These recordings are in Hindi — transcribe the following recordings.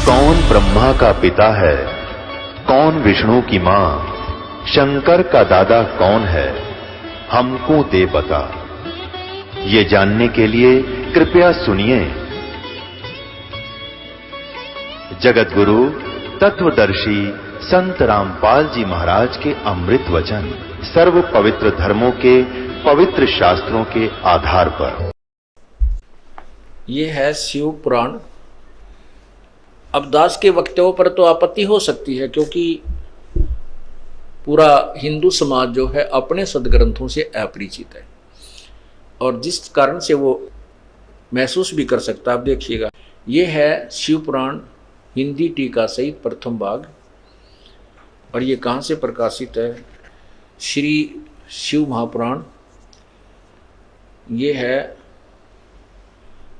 कौन ब्रह्मा का पिता है, कौन विष्णु की मां, शंकर का दादा कौन है, हमको दे बता। ये जानने के लिए कृपया सुनिए। जगत गुरु तत्वदर्शी संत रामपाल जी महाराज के अमृत वचन सर्व पवित्र धर्मों के पवित्र शास्त्रों के आधार पर। ये है शिव पुराण। अब दास के वक्तव्यों पर तो आपत्ति हो सकती है, क्योंकि पूरा हिंदू समाज जो है अपने सदग्रंथों से अपरिचित है, और जिस कारण से वो महसूस भी कर सकता है। आप देखिएगा, ये है शिव पुराण हिंदी टीका सहित प्रथम भाग, और ये कहाँ से प्रकाशित है? श्री शिव महापुराण। ये है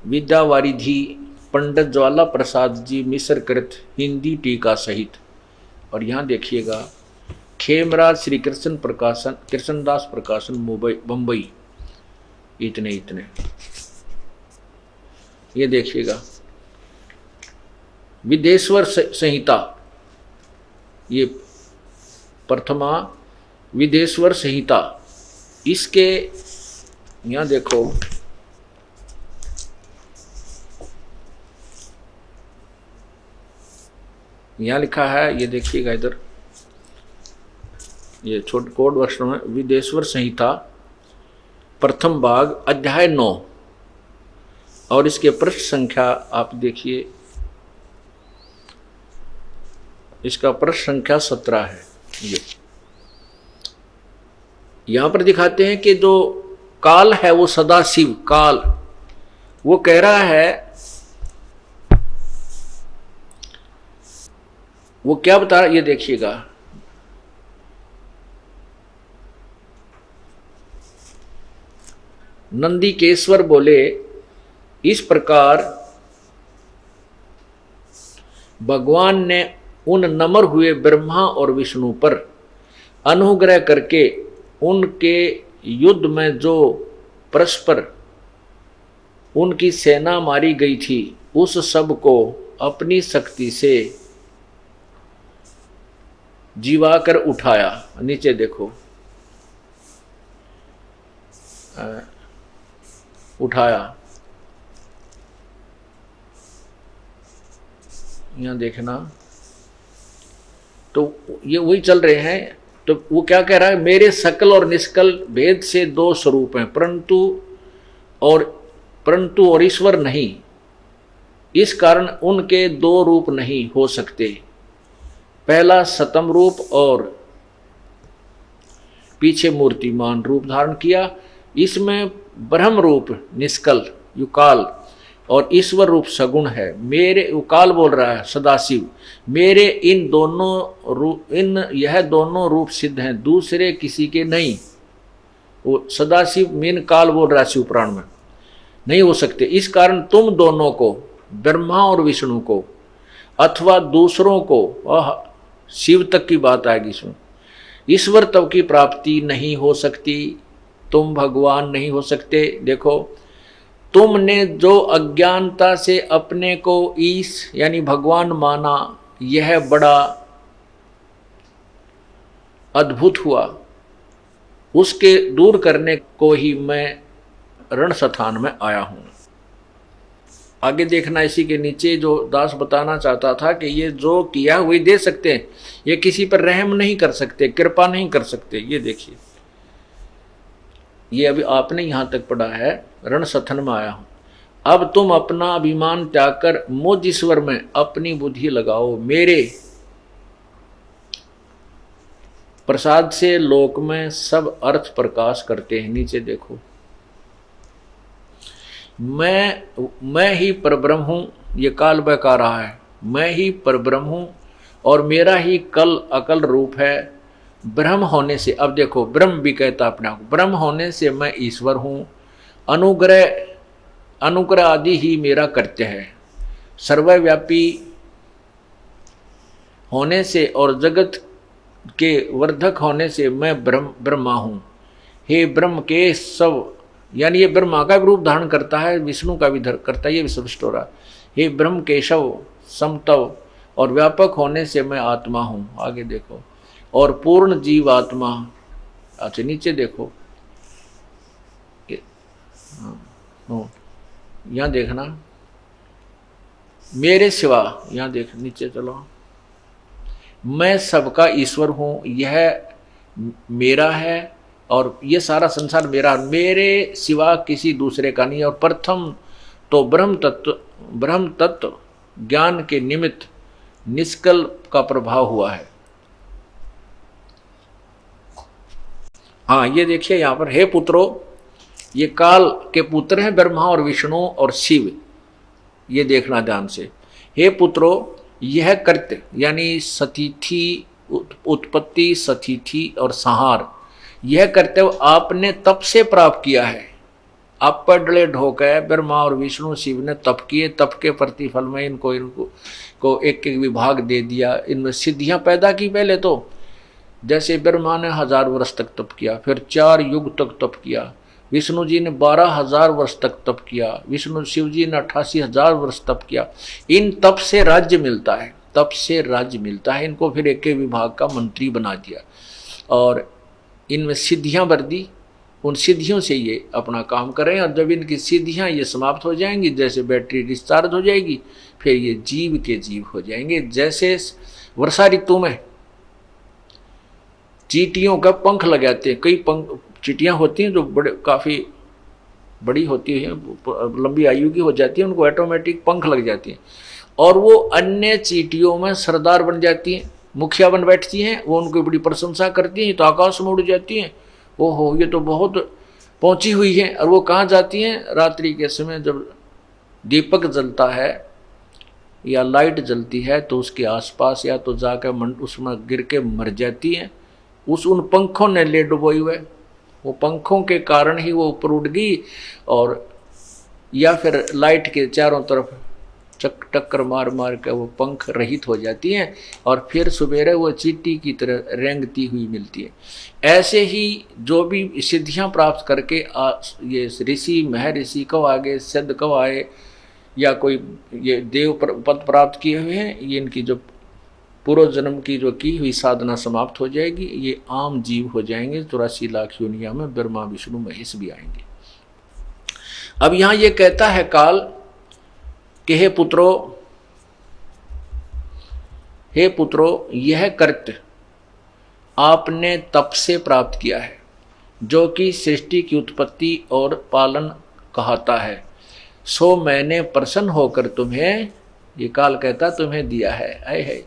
विद्यावारिधि पंडित ज्वाला प्रसाद जी मिश्र कृत हिंदी टीका सहित। और यहाँ देखिएगा, खेमराज श्री कृष्ण प्रकाशन, कृष्णदास प्रकाशन बम्बई। इतने ये देखिएगा, विदेश्वर संहिता, ये प्रथमा विदेश्वर संहिता। इसके यहाँ देखो, यहाँ लिखा है, ये देखिएगा इधर, ये छोटे कोड वर्षों में विदेश्वर संहिता प्रथम भाग अध्याय 9, और इसके पृष्ठ संख्या आप देखिए, इसका पृष्ठ संख्या 17 है। ये यहां पर दिखाते हैं कि जो काल है वो सदा शिव काल, वो कह रहा है, वो क्या बता रहा है, ये देखिएगा, नंदीकेश्वर बोले, इस प्रकार भगवान ने उन नमर हुए ब्रह्मा और विष्णु पर अनुग्रह करके उनके युद्ध में जो परस्पर उनकी सेना मारी गई थी, उस सब को अपनी शक्ति से जीवाकर उठाया। नीचे देखो, उठाया, यहां देखना, तो ये वही चल रहे हैं। तो वो क्या कह रहा है, मेरे सकल और निष्कल भेद से दो स्वरूप हैं, परंतु और ईश्वर नहीं। इस कारण उनके दो रूप नहीं हो सकते। पहला सतम रूप और पीछे मूर्तिमान रूप धारण किया। इसमें ब्रह्म रूप निष्कल युकाल और ईश्वर रूप सगुण है। मेरे उकाल बोल रहा है सदाशिव, मेरे यह दोनों रूप सिद्ध हैं, दूसरे किसी के नहीं। वो सदाशिव मीन काल बोल रहा है शिव पुराण में, नहीं हो सकते। इस कारण तुम दोनों को, ब्रह्मा और विष्णु को, अथवा दूसरों को, शिव तक की बात आएगी इसमें, ईश्वर तब की प्राप्ति नहीं हो सकती। तुम भगवान नहीं हो सकते। देखो, तुमने जो अज्ञानता से अपने को ईश यानी भगवान माना, यह बड़ा अद्भुत हुआ। उसके दूर करने को ही मैं रणस्थान में आया हूं। आगे देखना, इसी के नीचे जो दास बताना चाहता था कि ये जो किया वही दे सकते हैं, ये किसी पर रहम नहीं कर सकते, कृपा नहीं कर सकते। ये देखिए, ये अभी आपने यहां तक पढ़ा है, रणस्थन में आया हूं। अब तुम अपना अभिमान त्याग कर मुझ ईश्वर में अपनी बुद्धि लगाओ। मेरे प्रसाद से लोक में सब अर्थ प्रकाश करते हैं। नीचे देखो, मैं ही परब्रह्म हूं। ये काल बहका रहा है, मैं ही परब्रह्म हूं और मेरा ही कल अकल रूप है। ब्रह्म होने से, अब देखो, ब्रह्म भी कहता अपने आप, ब्रह्म होने से मैं ईश्वर हूं। अनुग्रह आदि ही मेरा कृत्य है। सर्वव्यापी होने से और जगत के वर्धक होने से मैं ब्रह्मा हूं। हे ब्रह्म के सब, यानी ये ब्रह्मा का भी रूप धारण करता है, विष्णु का भी करता है, ये भी स्पष्ट हो रहा। हे ब्रह्म केशव, समतव और व्यापक होने से मैं आत्मा हूँ। आगे देखो, और पूर्ण जीव आत्मा। अच्छा नीचे देखो, यहाँ देखना, मेरे सिवा, यहाँ देख नीचे चलो, मैं सबका ईश्वर हूँ, यह मेरा है और ये सारा संसार मेरा, मेरे सिवा किसी दूसरे का नहीं। और प्रथम तो ब्रह्म तत्व ज्ञान के निमित्त निष्कल्प का प्रभाव हुआ है। हाँ ये देखिए यहाँ पर, हे पुत्रो, ये काल के पुत्र हैं ब्रह्मा और विष्णु और शिव। ये देखना ध्यान से, हे पुत्रो, यह कृत्य यानी सतिथि, उत्पत्ति, सतिथि और संहार, यह कर्तव्य आपने तप से प्राप्त किया है। आप पर डले ढोके ब्रह्मा और विष्णु शिव ने तप किए, तप के प्रतिफल में इनको को एक एक विभाग दे दिया, इनमें सिद्धियां पैदा की। पहले तो जैसे ब्रह्मा ने 1000 वर्ष तक तप किया, फिर 4 युग तक तप किया, विष्णु जी ने 12,000 वर्ष तक तप किया, विष्णु शिव जी ने 88,000 वर्ष तप किया। इन तप से राज्य मिलता है, तप से राज्य मिलता है। इनको फिर एक विभाग का मंत्री बना दिया और इनमें सिद्धियां भर दी, उन सिद्धियों से ये अपना काम करें। और जब इनकी सिद्धियां ये समाप्त हो जाएंगी, जैसे बैटरी डिस्चार्ज हो जाएगी, फिर ये जीव के जीव हो जाएंगे। जैसे वर्षा ऋतु में चींटियों का पंख लगाते हैं, कई पंख चींटियां होती हैं जो बड़े काफ़ी बड़ी होती है, लंबी आयु की हो जाती है, उनको ऑटोमेटिक पंख लग जाती हैं और वो अन्य चींटियों में सरदार बन जाती हैं, मुखिया बन बैठती हैं। वो उनको बड़ी प्रशंसा करती हैं, तो आकाश में उड़ जाती हैं। ओहो, ये तो बहुत पहुंची हुई है। और वो कहाँ जाती हैं? रात्रि के समय जब दीपक जलता है या लाइट जलती है तो उसके आसपास या तो जाकर उसमें गिर के मर जाती हैं। उन पंखों ने ले डुबोई हुए, वो पंखों के कारण ही वो ऊपर उड़ गई, और या फिर लाइट के चारों तरफ टक्कर मार मार के वो पंख रहित हो जाती हैं और फिर सवेरे वो चींटी की तरह रेंगती हुई मिलती है। ऐसे ही जो भी सिद्धियां प्राप्त करके ये ऋषि महर्षि कब आगे सिद्ध कब आए या कोई ये देव पद प्राप्त किए हुए हैं, ये इनकी जो पूर्व जन्म की जो की हुई साधना समाप्त हो जाएगी, ये आम जीव हो जाएंगे। 84 लाख योनिया में ब्रह्मा विष्णु महेश भी आएंगे। अब यहाँ ये कहता है काल कि हे पुत्रो, यह कृत्य आपने तप से प्राप्त किया है, जो कि सृष्टि की उत्पत्ति और पालन कहता है। सो मैंने प्रसन्न होकर तुम्हें, ये काल कहता, तुम्हें दिया है।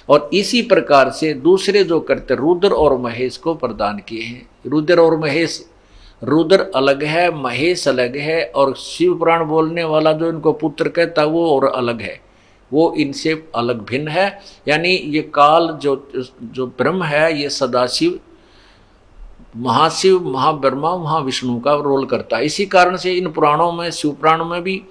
और इसी प्रकार से दूसरे जो करते रुद्र और महेश को प्रदान किए हैं। रुद्र और महेश, रुद्र अलग है, महेश अलग है, और शिव पुराण बोलने वाला जो इनको पुत्र कहता वो और अलग है, वो इनसे अलग भिन्न है। यानी ये काल जो ब्रह्म है, ये सदाशिव, महाशिव, महाब्रह्मा, महाविष्णु का रोल करता है। इसी कारण से इन पुराणों में, शिव पुराण में भी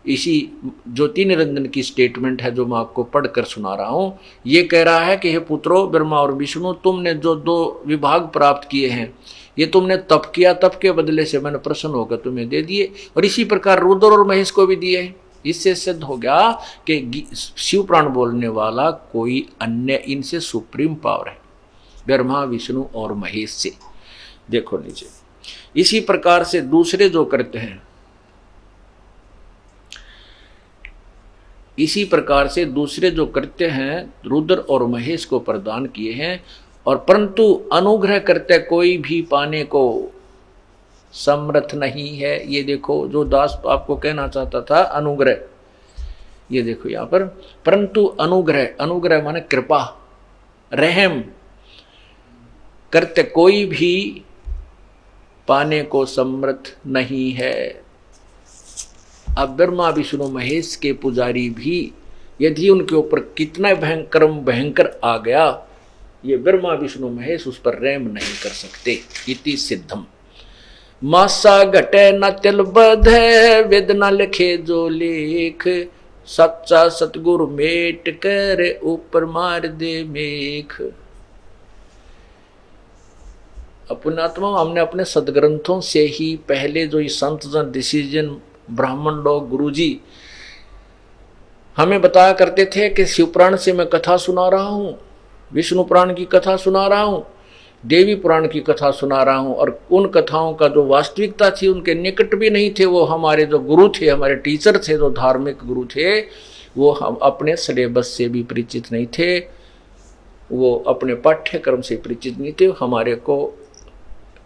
इसी ज्योति निरंजन की स्टेटमेंट है जो मैं आपको पढ़कर सुना रहा हूँ। ये कह रहा है कि हे पुत्रो, ब्रह्मा और विष्णु, तुमने जो 2 विभाग प्राप्त किए हैं, ये तुमने तप किया, तप के बदले से मैंने प्रसन्न होकर तुम्हें दे दिए, और इसी प्रकार रुद्र और महेश को भी दिए। इससे सिद्ध हो गया कि शिव प्राण बोलने वाला कोई अन्य इनसे सुप्रीम पावर है, ब्रह्मा विष्णु और महेश से। देखो नीचे, इसी प्रकार से दूसरे जो करते हैं, इसी प्रकार से दूसरे जो करते हैं रुद्र और महेश को प्रदान किए हैं, और परंतु अनुग्रह करते कोई भी पाने को समर्थ नहीं है। ये देखो जो दास आपको कहना चाहता था, अनुग्रह, ये देखो यहाँ पर, परंतु अनुग्रह, अनुग्रह माने कृपा, रहम करते कोई भी पाने को समर्थ नहीं है। अब ब्रह्मा विष्णु महेश के पुजारी भी यदि उनके ऊपर कितना भयंकर आ गया, ये ब्रह्मा विष्णु महेश उस पर रहम नहीं कर सकते। इति सिद्धम मासा घटे न तिल बधे, वेद न लिखे जो लेख, सच्चा सतगुरु मेट कर ऊपर मार दे मेख। अपनात्मा हमने अपने सदग्रंथों से ही पहले जो ये संत जन, डिसीजन, ब्राह्मण लोग, गुरुजी, हमें बताया करते थे कि शिवपुराण से मैं कथा सुना रहा हूँ, विष्णु पुराण की कथा सुना रहा हूँ, देवी पुराण की कथा सुना रहा हूँ, और उन कथाओं का जो वास्तविकता थी उनके निकट भी नहीं थे। वो हमारे जो गुरु थे, हमारे टीचर थे, जो धार्मिक गुरु थे, वो हम अपने सिलेबस से भी परिचित नहीं थे, वो अपने पाठ्यक्रम से परिचित नहीं थे, हमारे को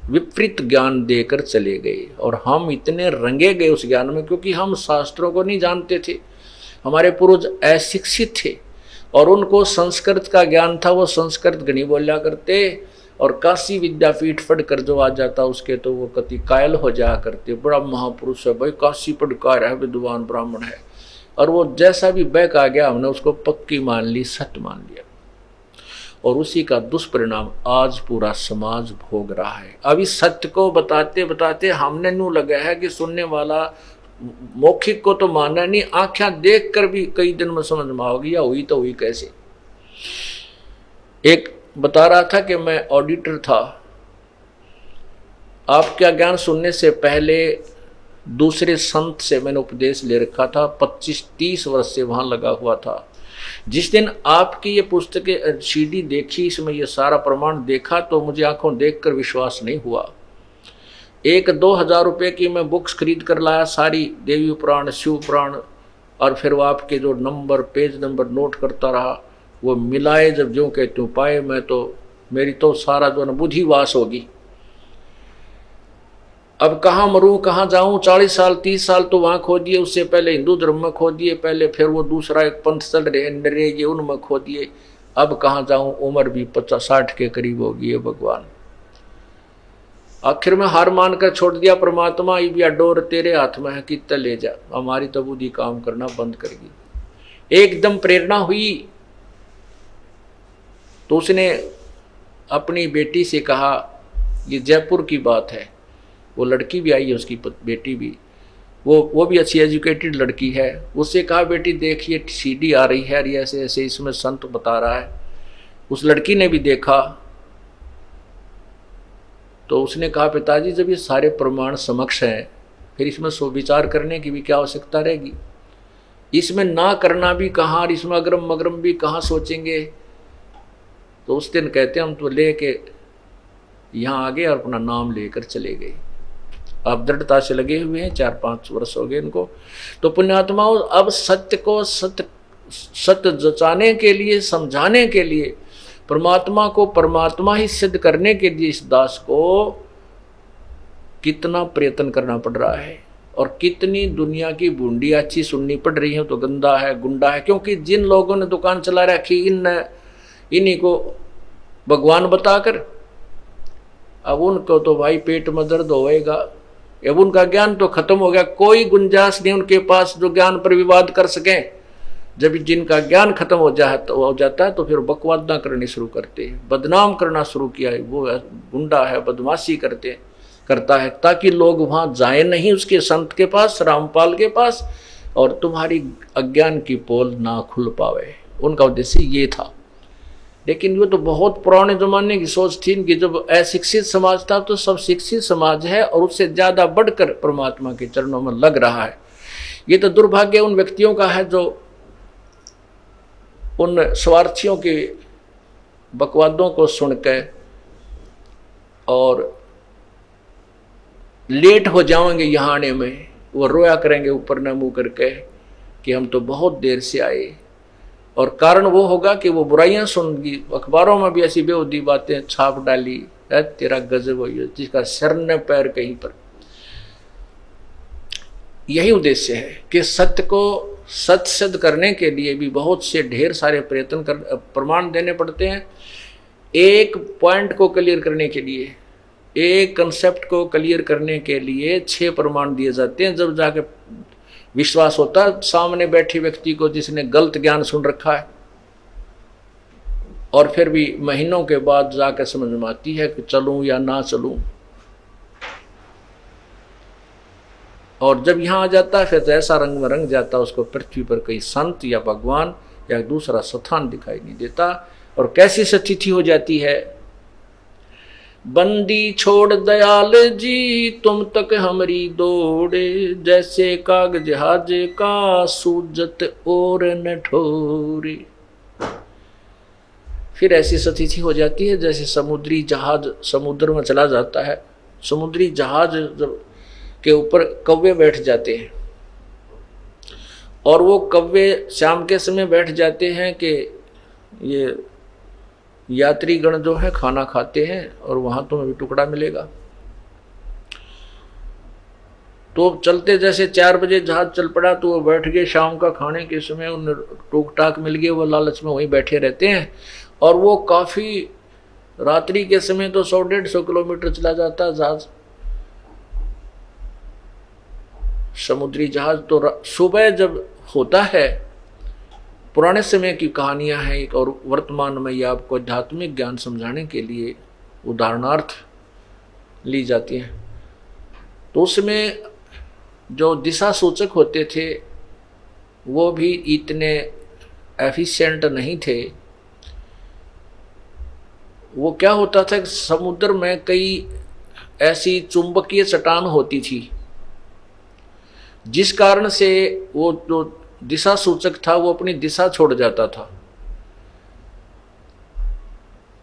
विपरीत ज्ञान देकर चले गए। और हम इतने रंगे गए उस ज्ञान में, क्योंकि हम शास्त्रों को नहीं जानते थे, हमारे पूर्वज अशिक्षित थे, और उनको संस्कृत का ज्ञान था, वो संस्कृत गणी बोला करते, और काशी विद्यापीठ पढ़ कर जो आ जाता उसके तो वो कति कायल हो जाया करते, बड़ा महापुरुष है भाई, काशी पढ़कार है, विद्वान ब्राह्मण है। और वो जैसा भी बहक आ गया, हमने उसको पक्की मान ली, सत्य मान लिया, और उसी का दुष्परिणाम आज पूरा समाज भोग रहा है। अब इस सत्य को बताते बताते हमने नू लगा है कि सुनने वाला मौखिक को तो माना नहीं, आंखें देख कर भी कई दिन में समझ में आओगी, या हुई तो हुई कैसे। एक बता रहा था कि मैं ऑडिटर था, आपका ज्ञान सुनने से पहले दूसरे संत से मैंने उपदेश ले रखा था, 25-30 वर्ष से वहां लगा हुआ था। जिस दिन आपकी ये पुस्तकें सीडी देखी, इसमें ये सारा प्रमाण देखा, तो मुझे आंखों देखकर विश्वास नहीं हुआ। 1-2 हज़ार रुपये की मैं बुक्स खरीद कर लाया, सारी देवी पुराण, शिव पुराण, और फिर वो आपके जो नंबर, पेज नंबर नोट करता रहा, वो मिलाए जब जो के त्यों पाए। मैं तो, मेरी तो सारा जो है बुद्धि वास होगी। अब कहाँ मरूं, कहाँ जाऊं, 40 साल 30 साल तो वहां खो दिए, उससे पहले हिंदू धर्म में खो दिए, पहले फिर वो दूसरा एक पंथ चल रहे नरेगे, उनमें खो दिए। अब कहाँ जाऊं, उम्र भी 50-60 के करीब होगी है भगवान। आखिर में हार मान कर छोड़ दिया, परमात्मा ये डोर तेरे हाथ में है, कितना ले जा। हमारी तो बुद्धि काम करना बंद करेगी। एकदम प्रेरणा हुई तो उसने अपनी बेटी से कहा, ये जयपुर की बात है, वो लड़की भी आई है, उसकी बेटी भी, वो भी अच्छी एजुकेटेड लड़की है। उससे कहा, बेटी देखिए सीडी आ रही है, ये ऐसे ऐसे इसमें संत बता रहा है। उस लड़की ने भी देखा तो उसने कहा, पिताजी जब ये सारे प्रमाण समक्ष हैं, फिर इसमें विचार करने की भी क्या आवश्यकता रहेगी। इसमें ना करना भी कहाँ, और इसमें अग्रम मग्रम भी कहाँ सोचेंगे। तो उस दिन कहते हम तो ले के यहाँ आ गए और अपना नाम लेकर चले गए। अब दृढ़ता से लगे हुए हैं, 4-5 वर्ष हो गए इनको। तो पुण्यात्माओं, अब सत्य को सत्य जचाने के लिए, समझाने के लिए, परमात्मा को परमात्मा ही सिद्ध करने के लिए इस दास को कितना प्रयत्न करना पड़ रहा है, और कितनी दुनिया की बूंदी अच्छी सुननी पड़ रही है, तो गंदा है, गुंडा है। क्योंकि जिन लोगों ने दुकान चला रखी, इन्हीं को भगवान बताकर, अब उनको तो भाई पेट में दर्द होएगा। अब उनका ज्ञान तो खत्म हो गया, कोई गुंजाइश नहीं उनके पास जो ज्ञान पर विवाद कर सकें। जब जिनका ज्ञान खत्म हो जाता है तो फिर बकवादा करनी शुरू करते हैं, बदनाम करना शुरू किया है, वो गुंडा है, बदमाशी करता है, ताकि लोग वहां जाए नहीं उसके संत के पास, रामपाल के पास, और तुम्हारी अज्ञान की पोल ना खुल पावे। उनका उद्देश्य ये था। लेकिन वो तो बहुत पुराने जमाने की सोच थी कि जब अशिक्षित समाज था, तो सब शिक्षित समाज है और उससे ज्यादा बढ़कर परमात्मा के चरणों में लग रहा है। ये तो दुर्भाग्य उन व्यक्तियों का है जो उन स्वार्थियों के बकवादों को सुनकर और लेट हो जाएंगे यहाँ आने में, वो रोया करेंगे ऊपर न मुंह करके कि हम तो बहुत देर से आए। और कारण वो होगा कि वो बुराइयां सुनगी, अखबारों में भी ऐसी बेहुदी बातें छाप डाली है, तेरा गजब हो, जिसका सर न पैर कहीं पर। यही उद्देश्य है कि सत्य को सत्य सिद्ध करने के लिए भी बहुत से ढेर सारे प्रयत्न प्रमाण देने पड़ते हैं। एक पॉइंट को क्लियर करने के लिए, एक कंसेप्ट को क्लियर करने के लिए 6 प्रमाण दिए जाते हैं, जब जाके विश्वास होता है सामने बैठे व्यक्ति को जिसने गलत ज्ञान सुन रखा है। और फिर भी महीनों के बाद जाकर समझ में आती है कि चलूं या ना चलूं। और जब यहाँ आ जाता है फिर तो ऐसा रंग में रंग जाता है, उसको पृथ्वी पर कहीं संत या भगवान या दूसरा स्थान दिखाई नहीं देता। और कैसी स्थिति हो जाती है, बंदी छोड़ दयाल जी तुम तक हमरी दौड़े, जैसे काग जहाज का सूजत और न ठोरे। फिर ऐसी स्थिति हो जाती है जैसे समुद्री जहाज समुद्र में चला जाता है, समुद्री जहाज के ऊपर कौवे बैठ जाते हैं और वो कौवे शाम के समय बैठ जाते हैं कि ये यात्रीगण जो है खाना खाते हैं और वहां तुम्हें भी टुकड़ा मिलेगा। तो चलते जैसे 4 बजे जहाज चल पड़ा तो वो बैठ गए, शाम का खाने के समय उन्हें टूक टाक मिल गए, वो लालच में वहीं बैठे रहते हैं। और वो काफी रात्रि के समय तो 100-150 किलोमीटर चला जाता है जहाज, समुद्री जहाज। तो सुबह जब होता है, पुराने समय की कहानियां हैं एक, और वर्तमान में ये आपको आध्यात्मिक ज्ञान समझाने के लिए उदाहरणार्थ ली जाती हैं। तो उसमें जो दिशा सूचक होते थे वो भी इतने एफिशिएंट नहीं थे। वो क्या होता था कि समुद्र में कई ऐसी चुंबकीय चट्टान होती थी जिस कारण से वो जो दिशा सूचक था वो अपनी दिशा छोड़ जाता था।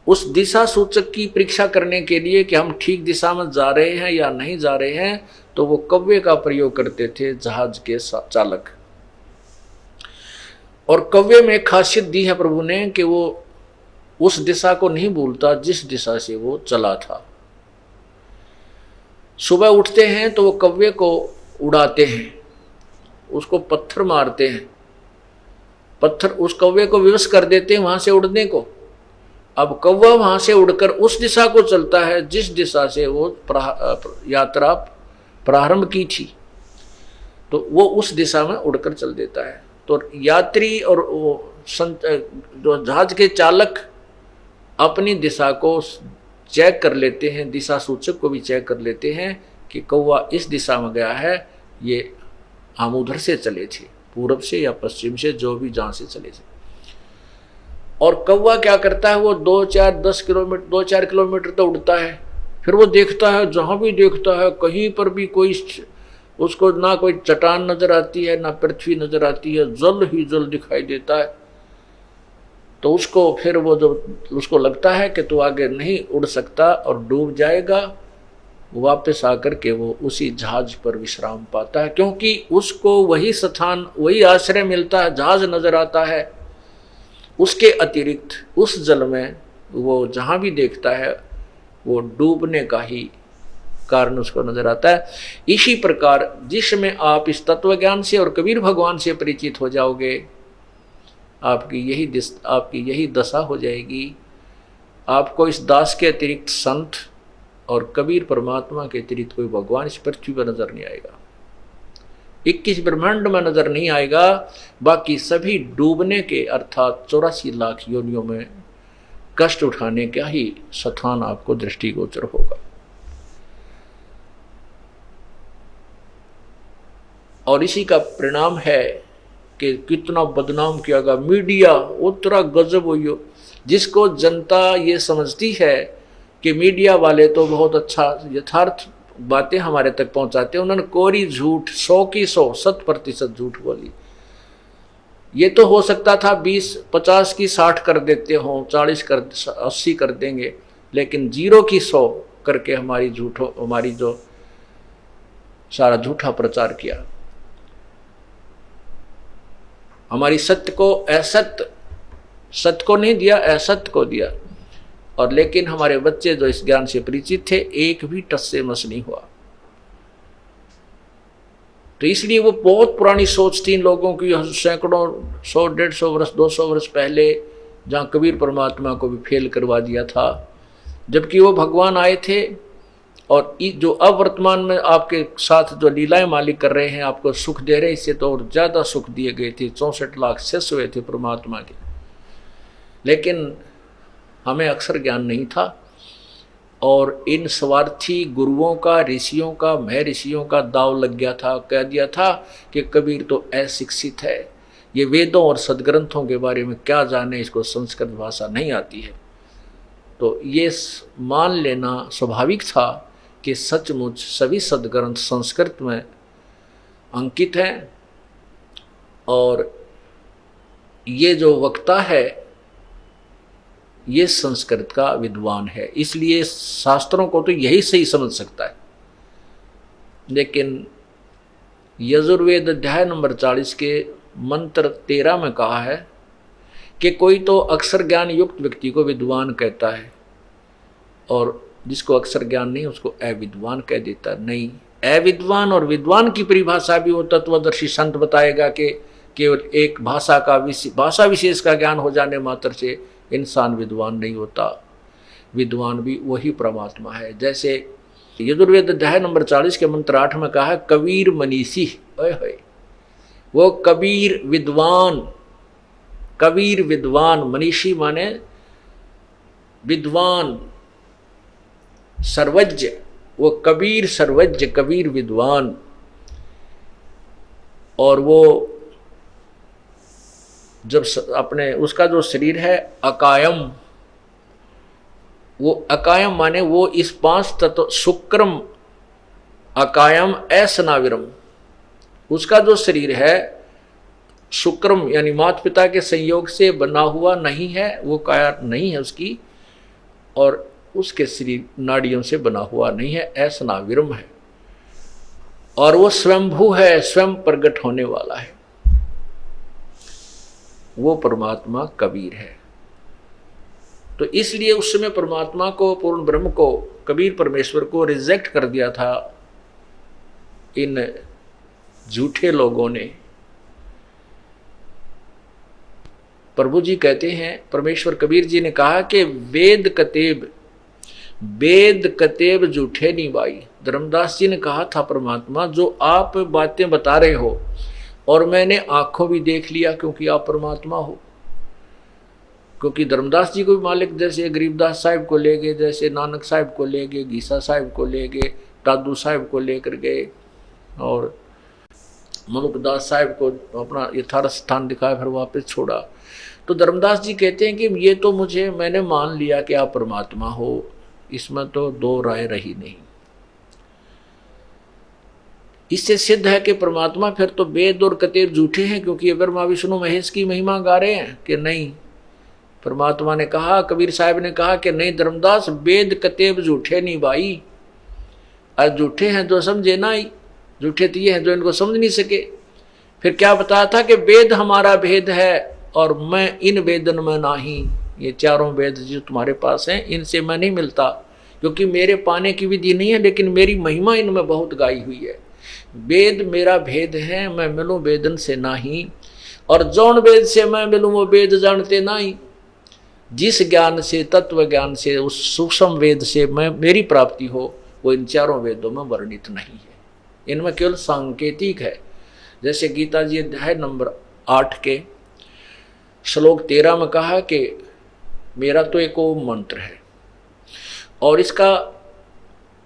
उस दिशा सूचक की परीक्षा करने के लिए कि हम ठीक दिशा में जा रहे हैं या नहीं जा रहे हैं, तो वो कौवे का प्रयोग करते थे जहाज के चालक। और कौवे में खासियत दी है प्रभु ने कि वो उस दिशा को नहीं भूलता जिस दिशा से वो चला था। सुबह उठते हैं तो वो कौवे को उड़ाते हैं, उसको पत्थर मारते हैं, पत्थर उस कौवे को विवश कर देते हैं वहां से उड़ने को। अब कौवा वहां से उड़कर उस दिशा को चलता है जिस दिशा से वो यात्रा प्रारंभ की थी, तो वो उस दिशा में उड़कर चल देता है। तो यात्री और वो जो जहाज के चालक अपनी दिशा को चेक कर लेते हैं, दिशा सूचक को भी चेक कर लेते हैं कि कौवा इस दिशा में गया है, ये हम उधर से चले थे, पूरब से या पश्चिम से, जो भी जहां से चले थे। और कौवा क्या करता है, वो 2-4 किलोमीटर तो उड़ता है, फिर वो देखता है, जहां भी देखता है कहीं पर भी कोई उसको ना कोई चट्टान नजर आती है ना पृथ्वी नजर आती है, जल ही जल दिखाई देता है। तो उसको फिर वो जो उसको लगता है कि तू आगे नहीं उड़ सकता और डूब जाएगा, वापस आकर के वो उसी जहाज पर विश्राम पाता है, क्योंकि उसको वही स्थान वही आश्रय मिलता है, जहाज नजर आता है। उसके अतिरिक्त उस जल में वो जहां भी देखता है वो डूबने का ही कारण उसको नजर आता है। इसी प्रकार जिसमें आप इस तत्व ज्ञान से और कबीर भगवान से परिचित हो जाओगे, आपकी यही दशा हो जाएगी। आपको इस दास के अतिरिक्त संत और कबीर परमात्मा के अतिरिक्त कोई भगवान इस पृथ्वी पर नजर नहीं आएगा, 21 ब्रह्मांड में नजर नहीं आएगा। बाकी सभी डूबने के अर्थात 84 लाख योनियों में कष्ट उठाने का ही स्थान आपको दृष्टिगोचर होगा। और इसी का परिणाम है कि कितना बदनाम किया गया मीडिया, उतरा गजब हुई। जिसको जनता ये समझती है कि मीडिया वाले तो बहुत अच्छा यथार्थ बातें हमारे तक पहुंचाते हैं, उन्होंने कोरी झूठ 100 की 100 100% झूठ बोली। ये तो हो सकता था 20-50 की 60 कर देते हो, 40 कर 80 कर देंगे, लेकिन 0 की 100 करके हमारी जो सारा झूठा प्रचार किया, हमारी सत्य को सत्य को नहीं दिया, असत्य को दिया। और लेकिन हमारे बच्चे जो इस ज्ञान से परिचित थे, एक भी टस से मस नहीं हुआ। तो इसलिए वो बहुत पुरानी सोच थी इन लोगों की, सैकड़ों 100-150 वर्ष 200 वर्ष पहले, जहाँ कबीर परमात्मा को भी फेल करवा दिया था, जबकि वो भगवान आए थे। और जो अब वर्तमान में आपके साथ जो लीलाएं मालिक कर रहे हैं, आपको सुख दे रहे हैं, इससे तो और ज़्यादा सुख दिए गए थे। 64 लाख शिष्य हुए थे परमात्मा के, लेकिन हमें अक्षर ज्ञान नहीं था। और इन स्वार्थी गुरुओं का, ऋषियों का, महर्षियों का दाव लग गया था। कह दिया था कि कबीर तो अशिक्षित है, ये वेदों और सदग्रंथों के बारे में क्या जाने, इसको संस्कृत भाषा नहीं आती है। तो ये मान लेना स्वाभाविक था कि सचमुच सभी सद्ग्रंथ संस्कृत में अंकित हैं और ये जो वक्ता है ये संस्कृत का विद्वान है, इसलिए शास्त्रों को तो यही सही समझ सकता है। लेकिन यजुर्वेद अध्याय नंबर 40 के मंत्र 13 में कहा है कि कोई तो अक्षर ज्ञान युक्त व्यक्ति को विद्वान कहता है और जिसको अक्षर ज्ञान नहीं उसको अविद्वान कह देता। नहीं, अविद्वान और विद्वान की परिभाषा भी वो तत्वदर्शी संत बताएगा कि केवल एक भाषा विशेष का ज्ञान हो जाने मात्र से इंसान विद्वान नहीं होता। विद्वान भी वही परमात्मा है। जैसे यजुर्वेद अध्याय नंबर 40 के मंत्र 8 में कहा है कबीर मनीषी, वो कबीर विद्वान, मनीषी माने विद्वान, सर्वज्ञ, वो कबीर सर्वज्ञ, कबीर विद्वान। और वो जब अपने उसका जो शरीर है अकायम, वो अकायम माने वो इस 5 तत्व शुक्रम अकायम असनाविरम, उसका जो शरीर है शुक्रम यानी माता पिता के संयोग से बना हुआ नहीं है, वो काया नहीं है उसकी, और उसके शरीर नाड़ियों से बना हुआ नहीं है, असनाविरम है। और वो स्वयंभू है, स्वयं प्रकट होने वाला है। वो परमात्मा कबीर है। तो इसलिए उस समय परमात्मा को, पूर्ण ब्रह्म को, कबीर परमेश्वर को रिजेक्ट कर दिया था इन झूठे लोगों ने। प्रभु जी कहते हैं, परमेश्वर कबीर जी ने कहा कि वेद कतेब झूठे नहीं बाई। धर्मदास जी ने कहा था परमात्मा जो आप बातें बता रहे हो और मैंने आंखों भी देख लिया क्योंकि आप परमात्मा हो। क्योंकि धर्मदास जी को भी मालिक जैसे गरीबदास साहिब को ले गए, जैसे नानक साहिब को ले गए, गीसा साहिब को ले गए, दादू साहिब को लेकर गए और मनुकदास साहिब को अपना यथार्थ स्थान दिखाया, फिर वापस छोड़ा। तो धर्मदास जी कहते हैं कि ये तो मैंने मान लिया कि आप परमात्मा हो, इसमें तो दो राय रही नहीं। इससे सिद्ध है कि परमात्मा फिर तो वेद और कतेब झूठे हैं, क्योंकि ये ब्रह्मा विष्णु महेश की महिमा गा रहे हैं कि नहीं। परमात्मा ने कहा, कबीर साहब ने कहा कि नहीं धर्मदास, वेद कतेब झूठे नहीं भाई। आज झूठे हैं जो समझे ना ही, झूठे तो ये हैं जो इनको समझ नहीं सके। फिर क्या बताया था कि वेद हमारा भेद है और मैं इन वेदन में नाही। ये चारों वेद जो तुम्हारे पास हैं इनसे मैं नहीं मिलता, क्योंकि मेरे पाने की विधि नहीं है, लेकिन मेरी महिमा इनमें बहुत गाई हुई है। वेद मेरा भेद है, मैं मिलूं वेदन से नाही, और जौन वेद से मैं मिलूं वो वेद जानते नहीं। जिस ज्ञान से, तत्व ज्ञान से, उस सूक्ष्म वेद से मेरी प्राप्ति हो, वो इन चारों वेदों में वर्णित नहीं है, इनमें केवल सांकेतिक है। जैसे गीता जी अध्याय नंबर 8 के श्लोक 13 में कहा कि मेरा तो एक ओम मंत्र है और इसका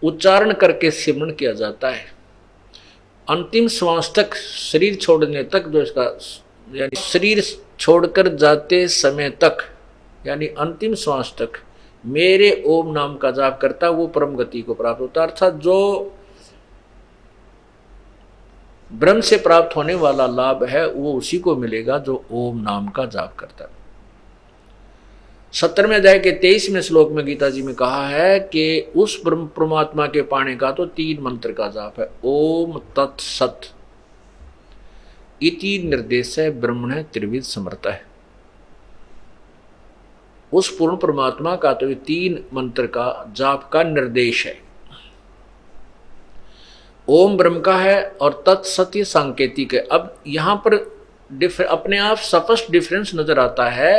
उच्चारण करके सिमरण किया जाता है। अंतिम श्वास तक, शरीर छोड़ने तक, जो इसका यानी शरीर छोड़कर जाते समय तक, यानी अंतिम श्वास तक मेरे ओम नाम का जाप करता, वो परम गति को प्राप्त होता। अर्थात जो ब्रह्म से प्राप्त होने वाला लाभ है वो उसी को मिलेगा जो ओम नाम का जाप करता है। 17वें अध्याय के 23वें श्लोक में गीता जी में कहा है कि उस ब्रह्म परमात्मा के पाने का तो 3 मंत्र का जाप है। ओम तत्सत इति निर्देश है ब्रह्मण त्रिविध समर्थ है। उस पूर्ण परमात्मा का तो 3 मंत्र का जाप का निर्देश है। ओम ब्रह्म का है और तत्सत्य सांकेतिक है। अब यहां पर अपने आप स्पष्ट डिफरेंस नजर आता है।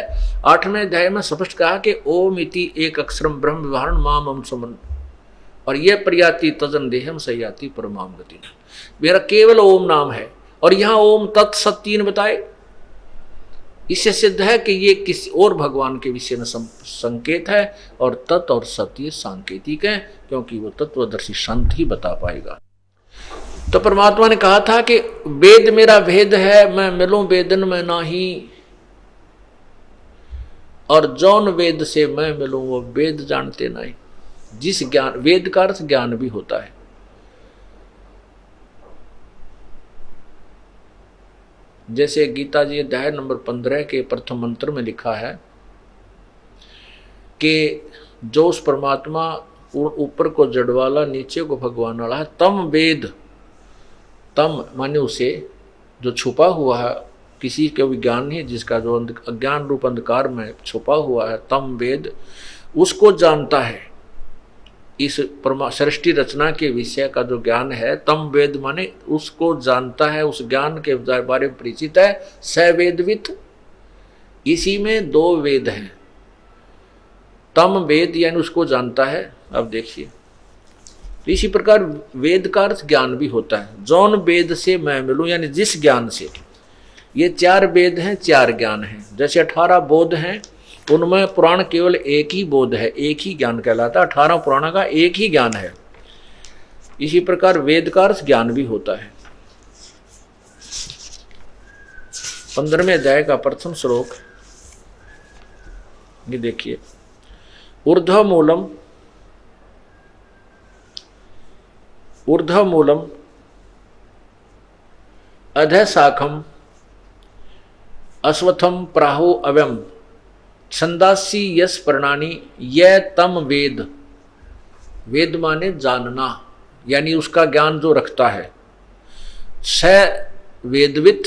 8वें अध्याय में स्पष्ट कहा कि ओम इति एक अक्षरम ब्रह्म विवरण माम हम समन, और यह प्रयाति तजन देहम सयाति परमाम गति। मेरा केवल ओम नाम है, और यहां ओम तत्सत 3 बताए। इससे सिद्ध है कि ये किसी और भगवान के विषय में संकेत है, और तत् और सत्य सांकेतिक है, क्योंकि वो तत्वदर्शी संत ही बता पाएगा। तो परमात्मा ने कहा था कि वेद मेरा भेद है, मैं मिलूं वेदन में नाही। और जौन वेद से मैं मिलूं वो वेद जानते नहीं। जिस ज्ञान, वेद का अर्थ ज्ञान भी होता है। जैसे गीता जी अध्याय नंबर 15 के प्रथम मंत्र में लिखा है कि जो उस परमात्मा ऊपर को जड़ वाला नीचे को भगवान वाला है, तम वेद, तम माने उसे जो छुपा हुआ है, किसी का भी ज्ञान नहीं, जिसका जो अज्ञान रूप अंधकार में छुपा हुआ है, तम वेद, उसको जानता है। इस सृष्टि रचना के विषय का जो ज्ञान है, तम वेद माने उसको जानता है, उस ज्ञान के बारे में परिचित है। स वेदवित, इसी में दो वेद हैं। तम वेद यानी उसको जानता है। अब देखिए, इसी प्रकार वेद का अर्थ ज्ञान भी होता है। जौन वेद से मैं मिलूं यानी जिस ज्ञान से, ये 4 वेद हैं, 4 ज्ञान हैं। जैसे 18 बोध हैं, उनमें पुराण केवल एक ही बोध है, एक ही ज्ञान कहलाता है। 18 पुराण का एक ही ज्ञान है। इसी प्रकार वेद का अर्थ ज्ञान भी होता है। 15वें अध्याय का प्रथम श्लोक ये देखिए, ऊर्ध्वमूलम अधः शाखम अश्वत्थम प्राहो अव्यम छंदासी यस प्रणानी यह तम वेद। वेद माने जानना, यानी उसका ज्ञान जो रखता है। स वेदवित,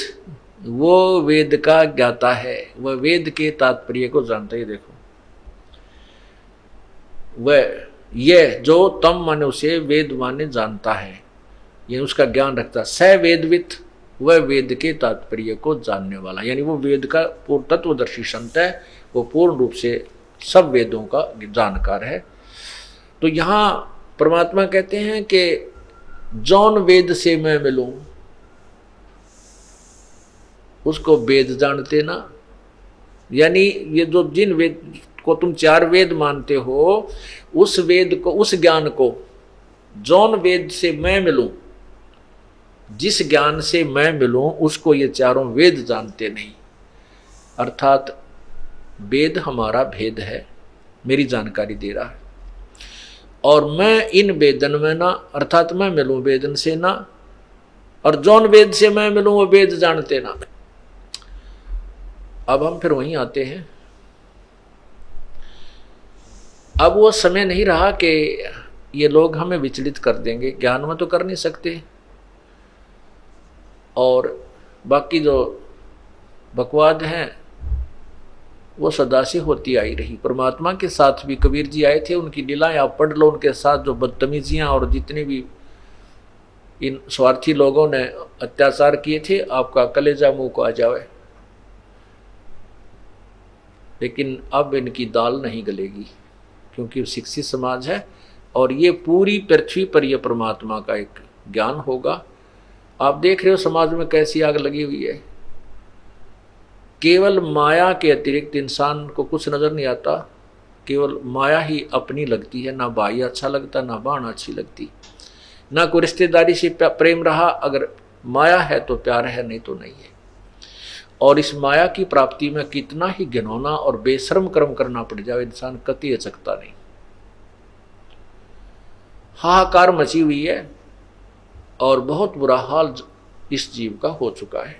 वो वेद का ज्ञाता है, वह वेद के तात्पर्य को जानता है। देखो, वह यह जो तम माने उसे वेद माने जानता है, ये उसका ज्ञान रखता है। स वेदवित, वह वेद के तात्पर्य को जानने वाला, यानी वो वेद का पूर्ण तत्वदर्शी संत है, वो पूर्ण रूप से सब वेदों का जानकार है। तो यहाँ परमात्मा कहते हैं कि जौन वेद से मैं मिलूं उसको वेद जानते ना, यानी ये जो जिन वेद को तुम 4 वेद मानते हो, उस वेद को, उस ज्ञान को, जौन वेद से मैं मिलूं, जिस ज्ञान से मैं मिलूं, उसको ये 4 वेद जानते नहीं। अर्थात वेद हमारा भेद है, मेरी जानकारी दे रहा है, और मैं इन वेदन में ना, अर्थात मैं मिलूं वेदन से ना, और जौन वेद से मैं मिलूं वो वेद जानते ना। अब हम फिर वहीं आते हैं। अब वो समय नहीं रहा कि ये लोग हमें विचलित कर देंगे, ज्ञान में तो कर नहीं सकते, और बाकी जो बकवाद हैं वो सदा से होती आई रही। परमात्मा के साथ भी कबीर जी आए थे, उनकी लीलाएं आप पढ़ लो, उनके साथ जो बदतमीजियां और जितने भी इन स्वार्थी लोगों ने अत्याचार किए थे, आपका कलेजा मुंह को आ जावे। लेकिन अब इनकी दाल नहीं गलेगी, क्योंकि शिक्षित समाज है, और ये पूरी पृथ्वी पर यह परमात्मा का एक ज्ञान होगा। आप देख रहे हो समाज में कैसी आग लगी हुई है। केवल माया के अतिरिक्त इंसान को कुछ नजर नहीं आता, केवल माया ही अपनी लगती है। ना भाई अच्छा लगता, ना बहन अच्छी लगती, ना कोई रिश्तेदारी से प्रेम रहा। अगर माया है तो प्यार है, नहीं तो नहीं है। और इस माया की प्राप्ति में कितना ही घिनौना और बेशर्म कर्म करना पड़ जाए, इंसान कतई अचकता नहीं। हाहाकार मची हुई है, और बहुत बुरा हाल इस जीव का हो चुका है।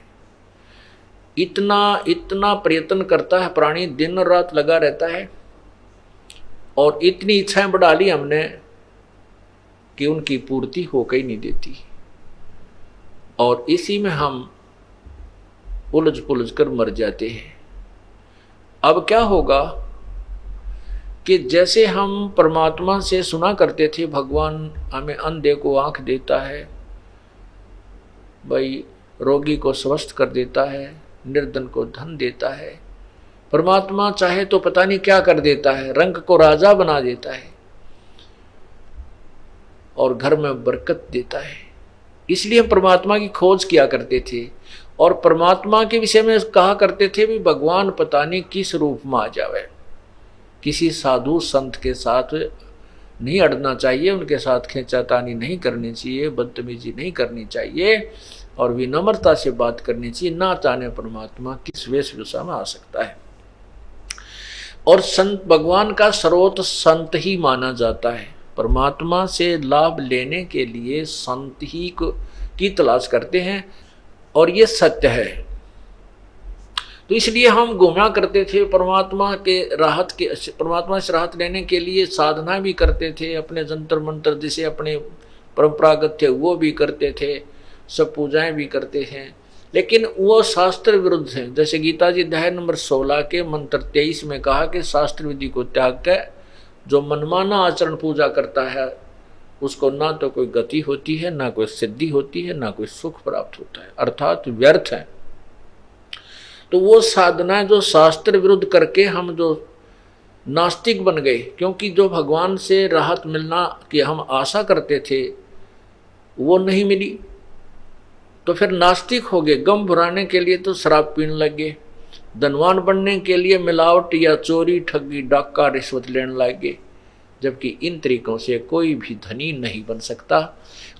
इतना प्रयत्न करता है प्राणी, दिन रात लगा रहता है, और इतनी इच्छाएं बढ़ा ली हमने कि उनकी पूर्ति होकर ही नहीं देती, और इसी में हम उलझ पुलझ कर मर जाते हैं। अब क्या होगा कि जैसे हम परमात्मा से सुना करते थे, भगवान हमें अंधे को आंख देता है, भाई रोगी को स्वस्थ कर देता है, निर्धन को धन देता है, परमात्मा चाहे तो पता नहीं क्या कर देता है, रंग को राजा बना देता है, और घर में बरकत देता है। इसलिए हम परमात्मा की खोज किया करते थे, और परमात्मा के विषय में कहा करते थे भी भगवान पता नहीं किस रूप में आ जावे। किसी साधु संत के साथ नहीं अड़ना चाहिए, उनके साथ खींचातानी नहीं करनी चाहिए, बदतमीजी नहीं करनी चाहिए, और विनम्रता से बात करनी चाहिए। ना जाने परमात्मा किस वेशभूषा में आ सकता है। और संत भगवान का स्रोत संत ही माना जाता है। परमात्मा से लाभ लेने के लिए संत ही की तलाश करते हैं और ये सत्य है। तो इसलिए हम घूमा करते थे परमात्मा से राहत लेने के लिए साधना भी करते थे, अपने जंतर मंत्र जिसे अपने परंपरागत थे वो भी करते थे, सब पूजाएं भी करते हैं, लेकिन वो शास्त्र विरुद्ध है। जैसे गीता जी अध्याय नंबर 16 के मंत्र 23 में कहा कि शास्त्र विधि को त्याग कर जो मनमाना आचरण पूजा करता है उसको ना तो कोई गति होती है, ना कोई सिद्धि होती है, ना कोई सुख प्राप्त होता है, अर्थात व्यर्थ है। तो वो साधना जो शास्त्र विरुद्ध करके हम जो नास्तिक बन गए, क्योंकि जो भगवान से राहत मिलना की हम आशा करते थे वो नहीं मिली, तो फिर नास्तिक हो गए। गम भुराने के लिए तो शराब पीने लगे, धनवान बनने के लिए मिलावट या चोरी ठगी डाका रिश्वत लेने लगे, जबकि इन तरीकों से कोई भी धनी नहीं बन सकता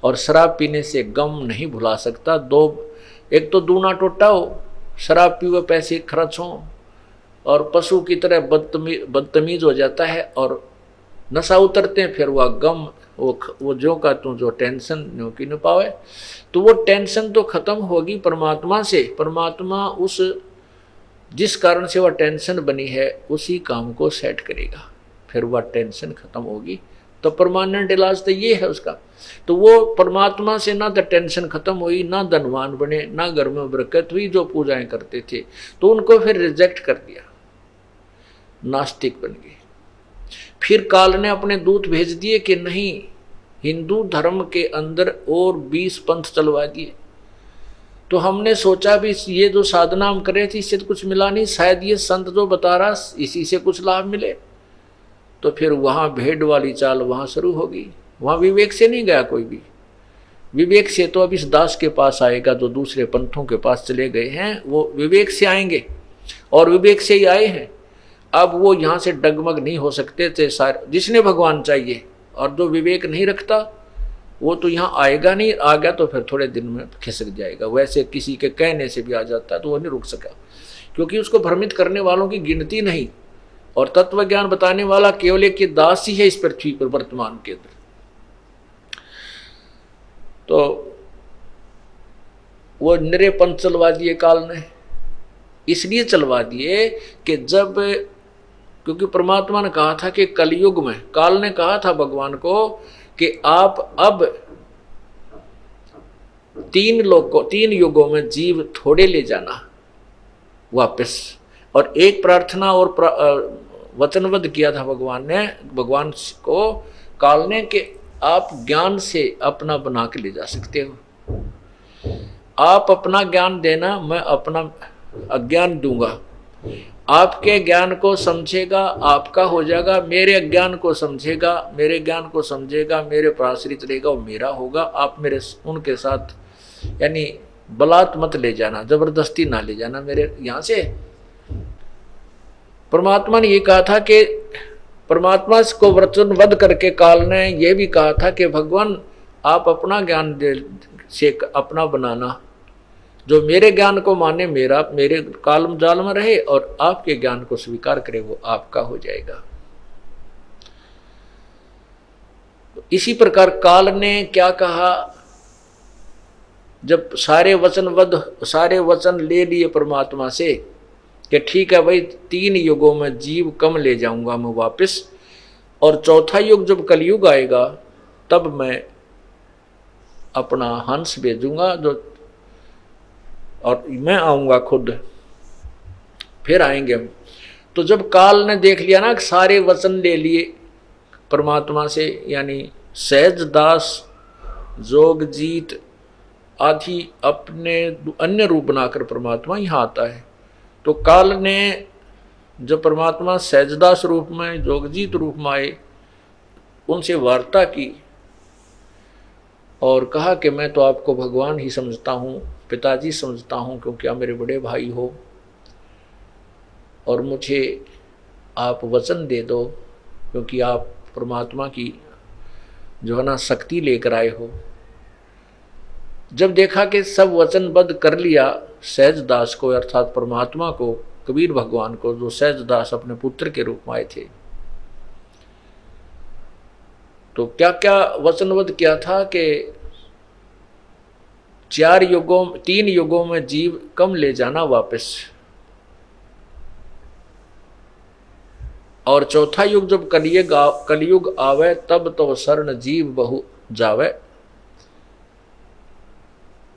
और शराब पीने से गम नहीं भुला सकता। एक तो दूना टोटा हो, शराब पीवे पैसे खर्च हों और पशु की तरह बदतमीज हो जाता है और नशा उतरते हैं, फिर वह गम वो जो का तू जो टेंशन न्यों की न पावे, तो वो टेंशन तो खत्म होगी परमात्मा से। परमात्मा उस जिस कारण से वह टेंशन बनी है उसी काम को सेट करेगा, फिर वह टेंशन खत्म होगी। तो परमानेंट इलाज तो ये है उसका। तो वो परमात्मा से ना तो टेंशन खत्म हुई, ना धनवान बने, ना घर में बरकत हुई। जो पूजाएं करते थे तो उनको फिर रिजेक्ट कर दिया, नास्तिक बन गए। फिर काल ने अपने दूत भेज दिए कि नहीं, हिंदू धर्म के अंदर और 20 पंथ चलवा दिए। तो हमने सोचा भी ये जो साधना हम कर रहे थे इससे तो कुछ मिला नहीं, शायद ये संत जो बता रहा इसी से कुछ लाभ मिले। तो फिर वहाँ भेड़ वाली चाल वहाँ शुरू होगी। वहाँ विवेक से नहीं गया कोई भी, विवेक से तो अब इस दास के पास आएगा जो दूसरे पंथों के पास चले गए हैं, वो विवेक से आएंगे और विवेक से ही आए हैं। अब वो यहाँ से डगमग नहीं हो सकते थे सारे, जिसने भगवान चाहिए, और जो विवेक नहीं रखता वो तो यहाँ आएगा नहीं, आ गया तो फिर थोड़े दिन में खिसक जाएगा। वैसे किसी के कहने से भी आ जाता है तो वो नहीं रुक सका, क्योंकि उसको भ्रमित करने वालों की गिनती नहीं, और तत्व ज्ञान बताने वाला केवल एक दास ही है इस पृथ्वी पर वर्तमान के अंदर। तो वो निरे पंथ चलवा दिए काल ने, इसलिए चलवा दिए कि जब, क्योंकि परमात्मा ने कहा था कि कलयुग में, काल ने कहा था भगवान को कि आप अब 3 युगों में जीव थोड़े ले जाना वापस। और एक प्रार्थना और वचनबद्ध किया था भगवान को काल ने कि आप ज्ञान से अपना बना के ले जा सकते हो, आप अपना ज्ञान देना, मैं अपना अज्ञान दूंगा। आपके ज्ञान को समझेगा आपका हो जाएगा, मेरे अज्ञान को समझेगा मेरे ज्ञान को समझेगा, मेरे पर आश्रित रहेगा वो मेरा होगा। आप मेरे उनके साथ, यानी बलात् मत ले जाना, जबरदस्ती ना ले जाना मेरे यहाँ से। परमात्मा ने ये कहा था कि परमात्मा को वचनबद्ध करके काल ने यह भी कहा था कि भगवान आप अपना ज्ञान से अपना बनाना, जो मेरे ज्ञान को माने मेरे कालम जाल में रहे और आपके ज्ञान को स्वीकार करे वो आपका हो जाएगा। इसी प्रकार काल ने क्या कहा, जब सारे वचन ले लिए परमात्मा से कि ठीक है भाई 3 युगों में जीव कम ले जाऊंगा मैं वापस, और चौथा युग जब कलयुग आएगा तब मैं अपना हंस भेजूंगा जो, और मैं आऊंगा खुद, फिर आएंगे हम। तो जब काल ने देख लिया ना सारे वचन ले लिए परमात्मा से, यानी सहज दास, जोगजीत आदि अपने अन्य रूप बनाकर परमात्मा यहाँ आता है। तो काल ने जब परमात्मा सहजदास रूप में, जोगजीत रूप में आए, उनसे वार्ता की और कहा कि मैं तो आपको भगवान ही समझता हूँ, पिताजी समझता हूँ, क्योंकि आप मेरे बड़े भाई हो, और मुझे आप वचन दे दो क्योंकि आप परमात्मा की जो है ना शक्ति लेकर आए हो। जब देखा कि सब वचनबद्ध कर लिया सहजदास को, अर्थात परमात्मा को कबीर भगवान को, जो सहजदास अपने पुत्र के रूप में आए थे। तो क्या क्या वचनबद्ध किया था कि 3 युगों में जीव कम ले जाना वापस, और चौथा युग जब कलयुग आवे तब तो शरण जीव बहु जावे।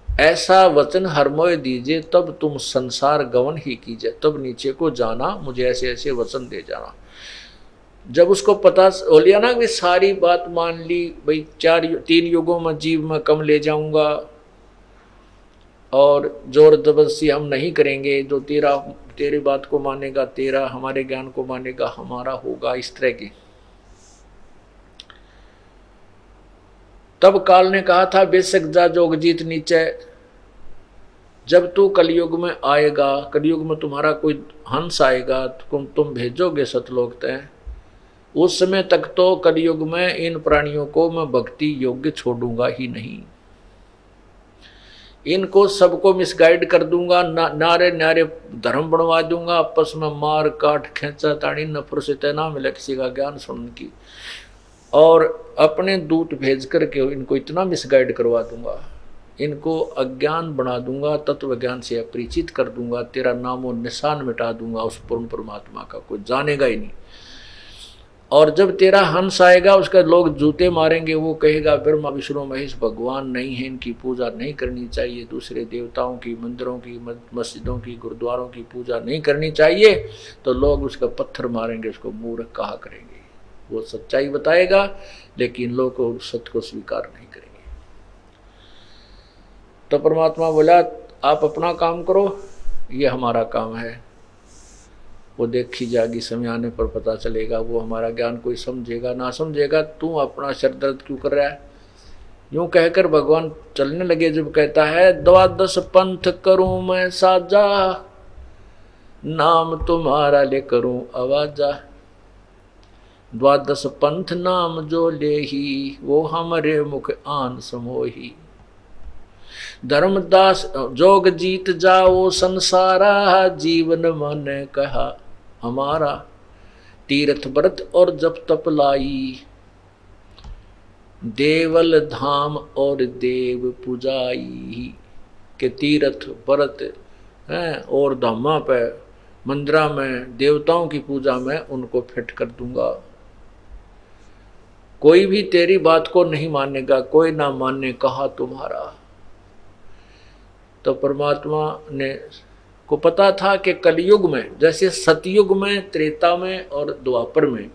ऐसा वचन हरमोय दीजिए तब तुम संसार गवन ही कीजिए, तब नीचे को जाना, मुझे ऐसे ऐसे वचन दे जाना। जब उसको पता हो लिया ना कि सारी बात मान ली, भाई 3 युगों में जीव में कम ले जाऊंगा और जोर जबरदस्ती हम नहीं करेंगे, जो तेरी बात को मानेगा तेरा, हमारे ज्ञान को मानेगा हमारा होगा, इस तरह की। तब काल ने कहा था बेशक जा जोग जीत नीचे, जब तू कलयुग में आएगा, कलयुग में तुम्हारा कोई हंस आएगा, तुम भेजोगे सतलोक तय, उस समय तक तो कलयुग में इन प्राणियों को मैं भक्ति योग्य छोड़ूंगा ही नहीं। इनको सबको मिसगाइड कर दूंगा, नारे नारे धर्म बनवा दूंगा, आपस में मार काट खेचा ताड़ी न फुर्सत ना मिले किसी का ज्ञान सुनने की, और अपने दूत भेज करके इनको इतना मिसगाइड करवा दूंगा, इनको अज्ञान बना दूंगा, तत्व ज्ञान से अपरिचित कर दूंगा, तेरा नामो निशान मिटा दूंगा, उस पूर्ण परमात्मा का कोई जानेगा ही नहीं। और जब तेरा हंस आएगा उसका लोग जूते मारेंगे, वो कहेगा ब्रह्मा विष्णु महेश भगवान नहीं है, इनकी पूजा नहीं करनी चाहिए, दूसरे देवताओं की, मंदिरों की, मस्जिदों की, गुरुद्वारों की पूजा नहीं करनी चाहिए, तो लोग उसका पत्थर मारेंगे, उसको मूर्ख कहा करेंगे। वो सच्चाई बताएगा लेकिन लोग सत्य को स्वीकार नहीं करेंगे। तो परमात्मा बोला आप अपना काम करो, ये हमारा काम है, वो देखी जाएगी, समय आने पर पता चलेगा, वो हमारा ज्ञान कोई समझेगा ना समझेगा, तू अपना सर दर्द क्यों कर रहा है। यूं कहकर भगवान चलने लगे। जब कहता है 12 पंथ करूं मैं साजा, नाम तुम्हारा ले करूं आवाजा, 12 पंथ नाम जो ले ही, वो हमारे मुख आन समोही, धर्मदास जोग जीत जाओ संसारा, जीवन मन कहा हमारा, तीर्थ व्रत और जप तप लाई, देवल धाम और देव पूजाई, के तीर्थ व्रत हैं और धामा पे मंदिरा में देवताओं की पूजा में उनको फिट कर दूंगा। कोई भी तेरी बात को नहीं मानेगा, कोई ना माने कहा तुम्हारा। तो परमात्मा ने को पता था कि कलयुग में, जैसे सतयुग में, त्रेता में और द्वापर में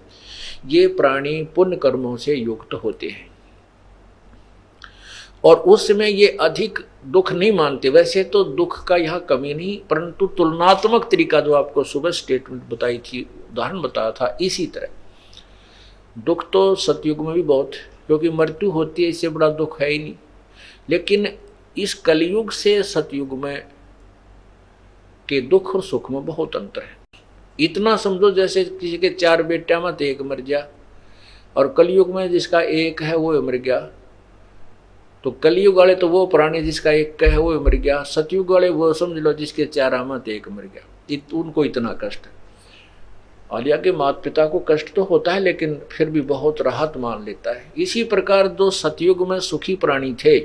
ये प्राणी पुण्य कर्मों से युक्त होते हैं और उस समय ये अधिक दुख नहीं मानते। वैसे तो दुख का यह कमी नहीं, परंतु तुलनात्मक तरीका जो आपको सुबह स्टेटमेंट बताई थी, उदाहरण बताया था, इसी तरह दुख तो सतयुग में भी बहुत, क्योंकि मृत्यु होती है, इससे बड़ा दुख है ही नहीं। लेकिन इस कलयुग से सतयुग में के दुख और सुख में बहुत अंतर है। इतना समझो जैसे किसी के 4 बेटा में तो 1 मर गया, और कलयुग में जिसका 1 है वो मर गया। तो कलयुग वाले तो वो प्राणी जिसका 1 है वो मर गया, सतयुग वाले वो समझ लो जिसके 4 में तो 1 मर गया। उनको इतना कष्ट है। आलिया के माता पिता को कष्ट तो होता है लेकिन फिर भी बहुत राहत मान लेता है। इसी प्रकार जो सतयुग में सुखी प्राणी थे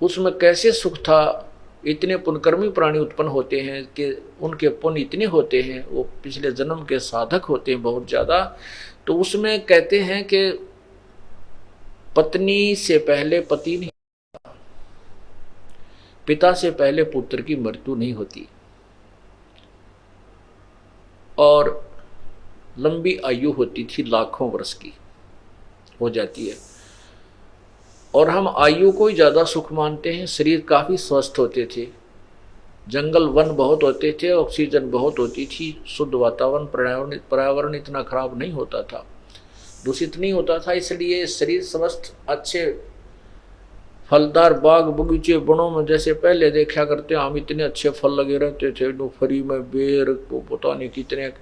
उसमें कैसे सुख था। इतने पुण्यकर्मी प्राणी उत्पन्न होते हैं कि उनके पुण्य इतने होते हैं, वो पिछले जन्म के साधक होते हैं बहुत ज़्यादा। तो उसमें कहते हैं कि पत्नी से पहले पति नहीं, पिता से पहले पुत्र की मृत्यु नहीं होती, और लंबी आयु होती थी, लाखों वर्ष की हो जाती है। और हम आयु को ही ज़्यादा सुख मानते हैं। शरीर काफ़ी स्वस्थ होते थे, जंगल वन बहुत होते थे, ऑक्सीजन बहुत होती थी, शुद्ध वातावरण, पर्यावरण इतना खराब नहीं होता था, दूषित नहीं होता था, इसलिए शरीर स्वस्थ, अच्छे फलदार बाग बगीचे वनों में जैसे पहले देखा करते हम, इतने अच्छे फल लगे रहते थे, फ्री में बेर को पता नहीं कितने,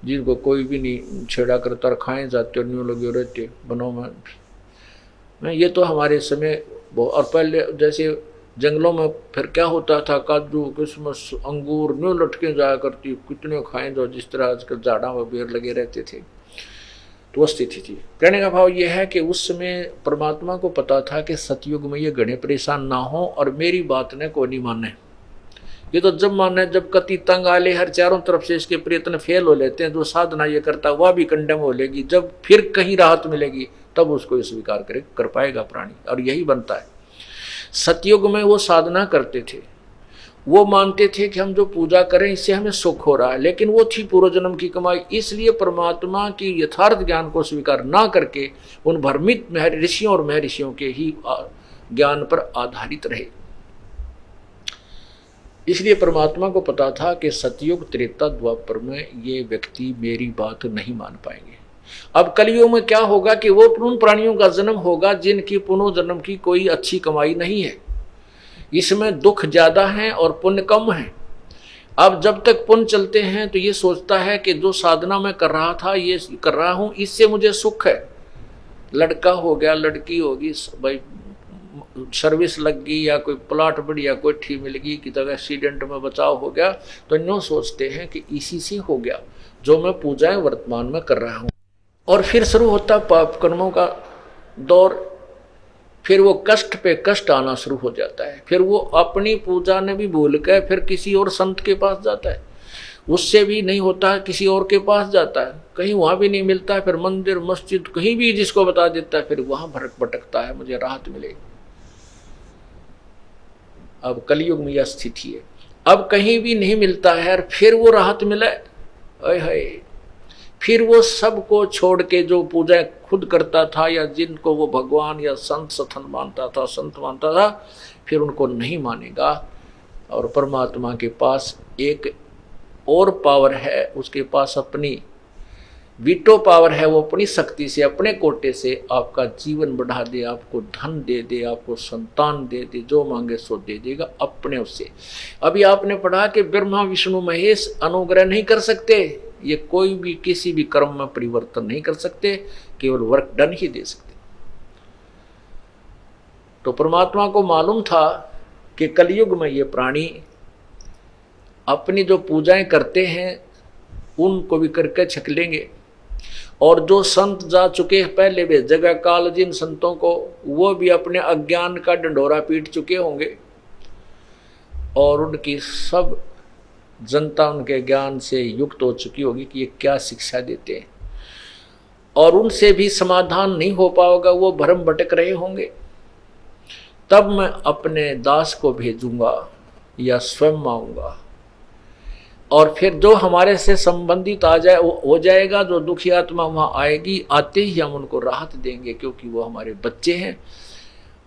जिनको कोई भी नहीं छेड़ा करता, खाए जाते, न्यू लगे रहते वनों में। ये तो हमारे समय और पहले जैसे जंगलों में फिर क्या होता था, काजू किशमिश अंगूर न्यू लटके जाया करती, कितने खाएं जो, जिस तरह आजकल जाड़ा में बेर लगे रहते थे। तो वो स्थिति थी। कहने का भाव यह है कि उस समय परमात्मा को पता था कि सतयुग में ये घने परेशान ना हो और मेरी बात ने कोई नहीं माने। ये तो जब माने जब कति तंग आले, हर चारों तरफ से इसके प्रयत्न फेल हो लेते हैं, जो साधना ये करता वह भी कंडेम हो लेगी, जब फिर कहीं राहत मिलेगी तब उसको ये स्वीकार कर पाएगा प्राणी। और यही बनता है। सतयुग में वो साधना करते थे, वो मानते थे कि हम जो पूजा करें इससे हमें सुख हो रहा है, लेकिन वो थी पूर्व जन्म की कमाई। इसलिए परमात्मा की यथार्थ ज्ञान को स्वीकार ना करके उन भ्रमित ऋषियों और महर्षियों के ही ज्ञान पर आधारित रहे। इसलिए परमात्मा को पता था कि सतयुग त्रेता द्वापर में ये व्यक्ति मेरी बात नहीं मान पाएंगे। अब कलयुग में क्या होगा कि वो उन प्राणियों का जन्म होगा जिनकी पुनर्जन्म की कोई अच्छी कमाई नहीं है। इसमें दुख ज्यादा है और पुण्य कम है। अब जब तक पुण्य चलते हैं तो ये सोचता है कि जो साधना मैं कर रहा था, ये कर रहा हूं, इससे मुझे सुख है। लड़का हो गया, लड़की होगी, भाई सर्विस लग गई या कोई प्लाट बढ़िया कोठी मिल गई कि तक एक्सीडेंट में बचाव हो गया, तो इन सोचते हैं कि इसी से हो गया जो मैं पूजाएं वर्तमान में कर रहा हूं। और फिर शुरू होता पाप कर्मों का दौर। फिर वो कष्ट पे कष्ट आना शुरू हो जाता है। फिर वो अपनी पूजा ने भी भूल कर फिर किसी और संत के पास जाता है, उससे भी नहीं होता है, किसी और के पास जाता है, कहीं वहां भी नहीं मिलता है, फिर मंदिर मस्जिद कहीं भी जिसको बता देता है, फिर वहां भटकता है, मुझे राहत मिलेगी। अब कलयुग में यह स्थिति है। अब कहीं भी नहीं मिलता है और फिर वो राहत मिले, फिर वो सबको छोड़ के जो पूजा खुद करता था या जिनको वो भगवान या संत सथन मानता था, संत मानता था, फिर उनको नहीं मानेगा। और परमात्मा के पास एक और पावर है, उसके पास अपनी वीटो पावर है। वो अपनी शक्ति से, अपने कोटे से आपका जीवन बढ़ा दे, आपको धन दे दे, आपको संतान दे दे, जो मांगे सो दे देगा अपने उससे। अभी आपने पढ़ा कि ब्रह्मा विष्णु महेश अनुग्रह नहीं कर सकते, ये कोई भी किसी भी कर्म में परिवर्तन नहीं कर सकते, केवल वर्क डन ही दे सकते। तो परमात्मा को मालूम था कि कलयुग में ये प्राणी अपनी जो पूजाएं करते हैं उनको भी करके छक लेंगे। और जो संत जा चुके पहले वे जगह काल जिन संतों को, वो भी अपने अज्ञान का डंडोरा पीट चुके होंगे और उनकी सब जनता उनके ज्ञान से युक्त हो चुकी होगी कि ये क्या शिक्षा देते हैं, और उनसे भी समाधान नहीं हो पाएगा, वो भ्रम भटक रहे होंगे। तब मैं अपने दास को भेजूंगा या स्वयं आऊंगा, और फिर जो हमारे से संबंधित आ जाए वो हो जाएगा। जो दुखी आत्मा वहाँ आएगी, आते ही हम उनको राहत देंगे, क्योंकि वो हमारे बच्चे हैं।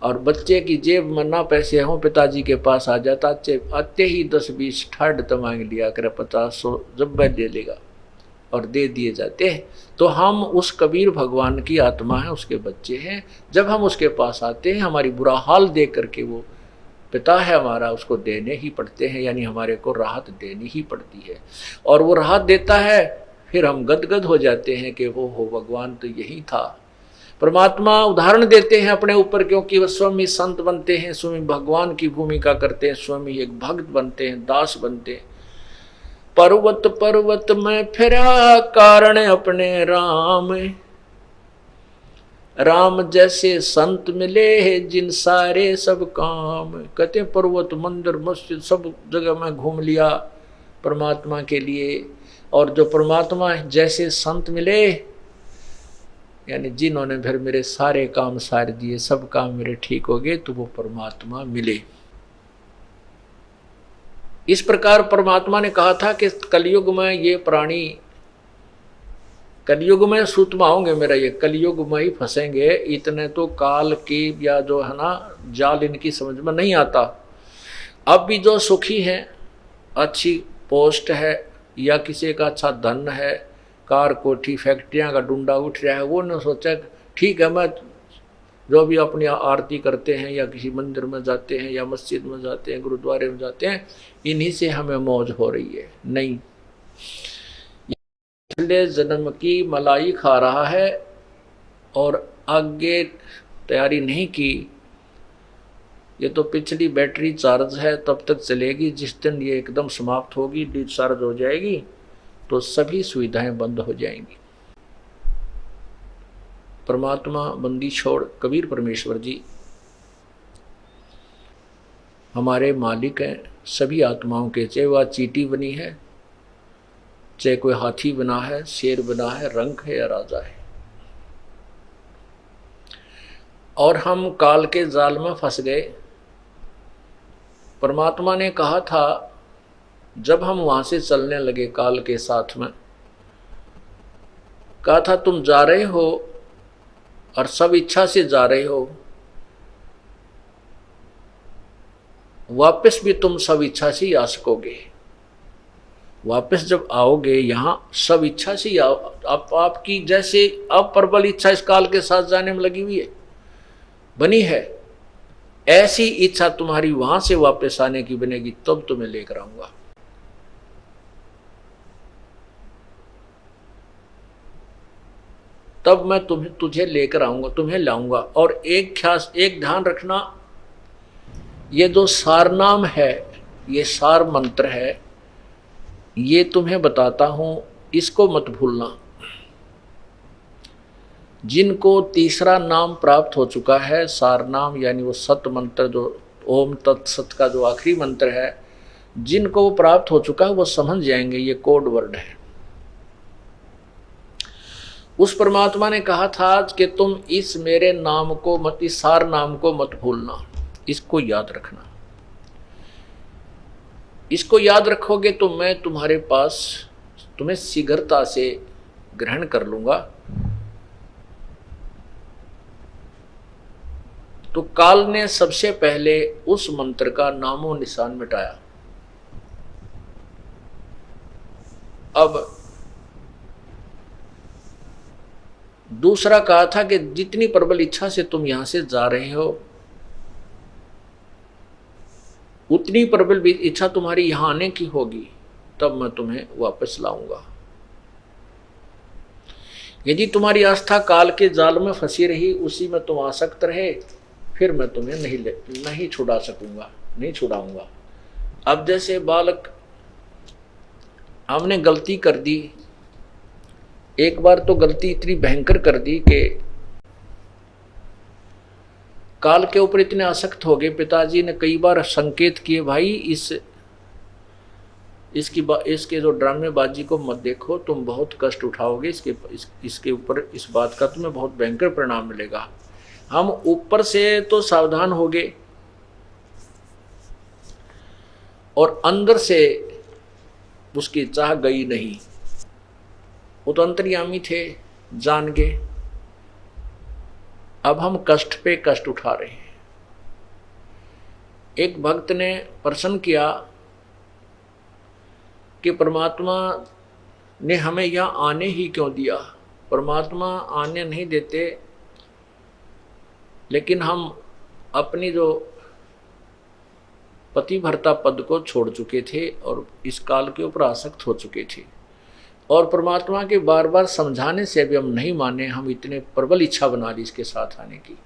और बच्चे की जेब में ना पैसे हों, पिताजी के पास आ जाता, आते ही 10-20 ठाड तो मांग लिया कर, 50-100 जब दे लेगा, और दे दिए जाते हैं। तो हम उस कबीर भगवान की आत्मा है, उसके बच्चे हैं। जब हम उसके पास आते हैं, हमारी बुरा हाल देख करके वो पिता है हमारा, उसको देने ही पड़ते हैं, यानी हमारे को राहत देनी ही पड़ती है। और वो राहत देता है, फिर हम गदगद हो जाते हैं कि वो हो भगवान तो यही था। परमात्मा उदाहरण देते हैं अपने ऊपर, क्योंकि वह स्वयं ही संत बनते हैं, स्वयं भगवान की भूमिका करते हैं, स्वयं ही एक भक्त बनते हैं, दास बनते हैं। पर्वत पर्वत में फिरा कारण अपने राम, राम जैसे संत मिले जिन सारे सब काम। कहते हैं पर्वत मंदिर मस्जिद सब जगह में घूम लिया परमात्मा के लिए, और जो परमात्मा जैसे संत मिले, यानी जिन्होंने फिर मेरे सारे काम सार दिए, सब काम मेरे ठीक हो गए, तो वो परमात्मा मिले। इस प्रकार परमात्मा ने कहा था कि कलयुग में ये प्राणी, कलयुग में सूतमा होंगे मेरा, ये कलयुग में ही फंसेंगे। इतने तो काल की या जो है ना जाल इनकी समझ में नहीं आता। अब भी जो सुखी हैं, अच्छी पोस्ट है या किसी का अच्छा धन है, कार कोठी फैक्ट्रियां का डूंडा उठ रहा है, वो ने सोचा ठीक है, मैं जो भी अपनी आरती करते हैं या किसी मंदिर में जाते हैं या मस्जिद में जाते हैं, गुरुद्वारे में जाते हैं, इन्हीं से हमें मौज हो रही है। नहीं, पिछले जन्म की मलाई खा रहा है और आगे तैयारी नहीं की, ये तो पिछली बैटरी चार्ज है, तब तक चलेगी। जिस दिन ये एकदम समाप्त होगी, डिस्चार्ज हो जाएगी, तो सभी सुविधाएं बंद हो जाएंगी। परमात्मा बंदी छोड़ कबीर परमेश्वर जी हमारे मालिक हैं सभी आत्माओं के, चाहे वह चींटी बनी है, चाहे कोई हाथी बना है, शेर बना है, रंक है या राजा है। और हम काल के जाल में फंस गए। परमात्मा ने कहा था जब हम वहां से चलने लगे काल के साथ में, कहा था तुम जा रहे हो और सब इच्छा से जा रहे हो, वापस भी तुम सब इच्छा से ही आ सकोगे। वापस जब आओगे यहाँ सब इच्छा से ही आओ। आपकी जैसे अब प्रबल इच्छा इस काल के साथ जाने में लगी हुई है, बनी है, ऐसी इच्छा तुम्हारी वहां से वापस आने की बनेगी, तब तुम्हें लेकर आऊंगा। तब मैं तुझे लेकर आऊंगा, तुम्हें लाऊंगा। और एक ख्यास, एक ध्यान रखना, ये जो सार नाम है, ये सार मंत्र है, ये तुम्हें बताता हूं, इसको मत भूलना। जिनको तीसरा नाम प्राप्त हो चुका है, सार नाम यानी वो सत मंत्र, जो ओम तत्सत का जो आखिरी मंत्र है, जिनको वो प्राप्त हो चुका है वो समझ जाएंगे ये कोड वर्ड है। उस परमात्मा ने कहा था कि तुम इस मेरे नाम को मत, इस सार नाम को मत भूलना, इसको याद रखना। इसको याद रखोगे तो मैं तुम्हारे पास तुम्हें शीघ्रता से ग्रहण कर लूंगा। तो काल ने सबसे पहले उस मंत्र का नामो निशान मिटाया। अब दूसरा कहा था कि जितनी प्रबल इच्छा से तुम यहां से जा रहे हो, उतनी प्रबल इच्छा तुम्हारी यहां आने की होगी, तब मैं तुम्हें वापस लाऊंगा। यदि तुम्हारी आस्था काल के जाल में फंसी रही, उसी में तुम आसक्त रहे, फिर मैं तुम्हें नहीं छुड़ा सकूंगा, नहीं छुड़ाऊंगा। अब जैसे बालक, हमने गलती कर दी, एक बार तो गलती इतनी भयंकर कर दी कि काल के ऊपर इतने आसक्त हो गए। पिताजी ने कई बार संकेत किए, भाई इसके जो ड्रामेबाजी को मत देखो, तुम बहुत कष्ट उठाओगे, इसके ऊपर इस बात का तुम्हें बहुत भयंकर परिणाम मिलेगा। हम ऊपर से तो सावधान हो गए और अंदर से उसकी चाह गई नहीं। वो तो अंतर्यामी थे, जान गए। अब हम कष्ट पे कष्ट उठा रहे हैं। एक भक्त ने प्रश्न किया कि परमात्मा ने हमें यहाँ आने ही क्यों दिया? परमात्मा आने नहीं देते, लेकिन हम अपनी जो पतिव्रता पद को छोड़ चुके थे और इस काल के ऊपर आसक्त हो चुके थे, और परमात्मा के बार बार समझाने से भी हम नहीं माने। हम इतने प्रबल इच्छा बना ली इसके साथ आने की,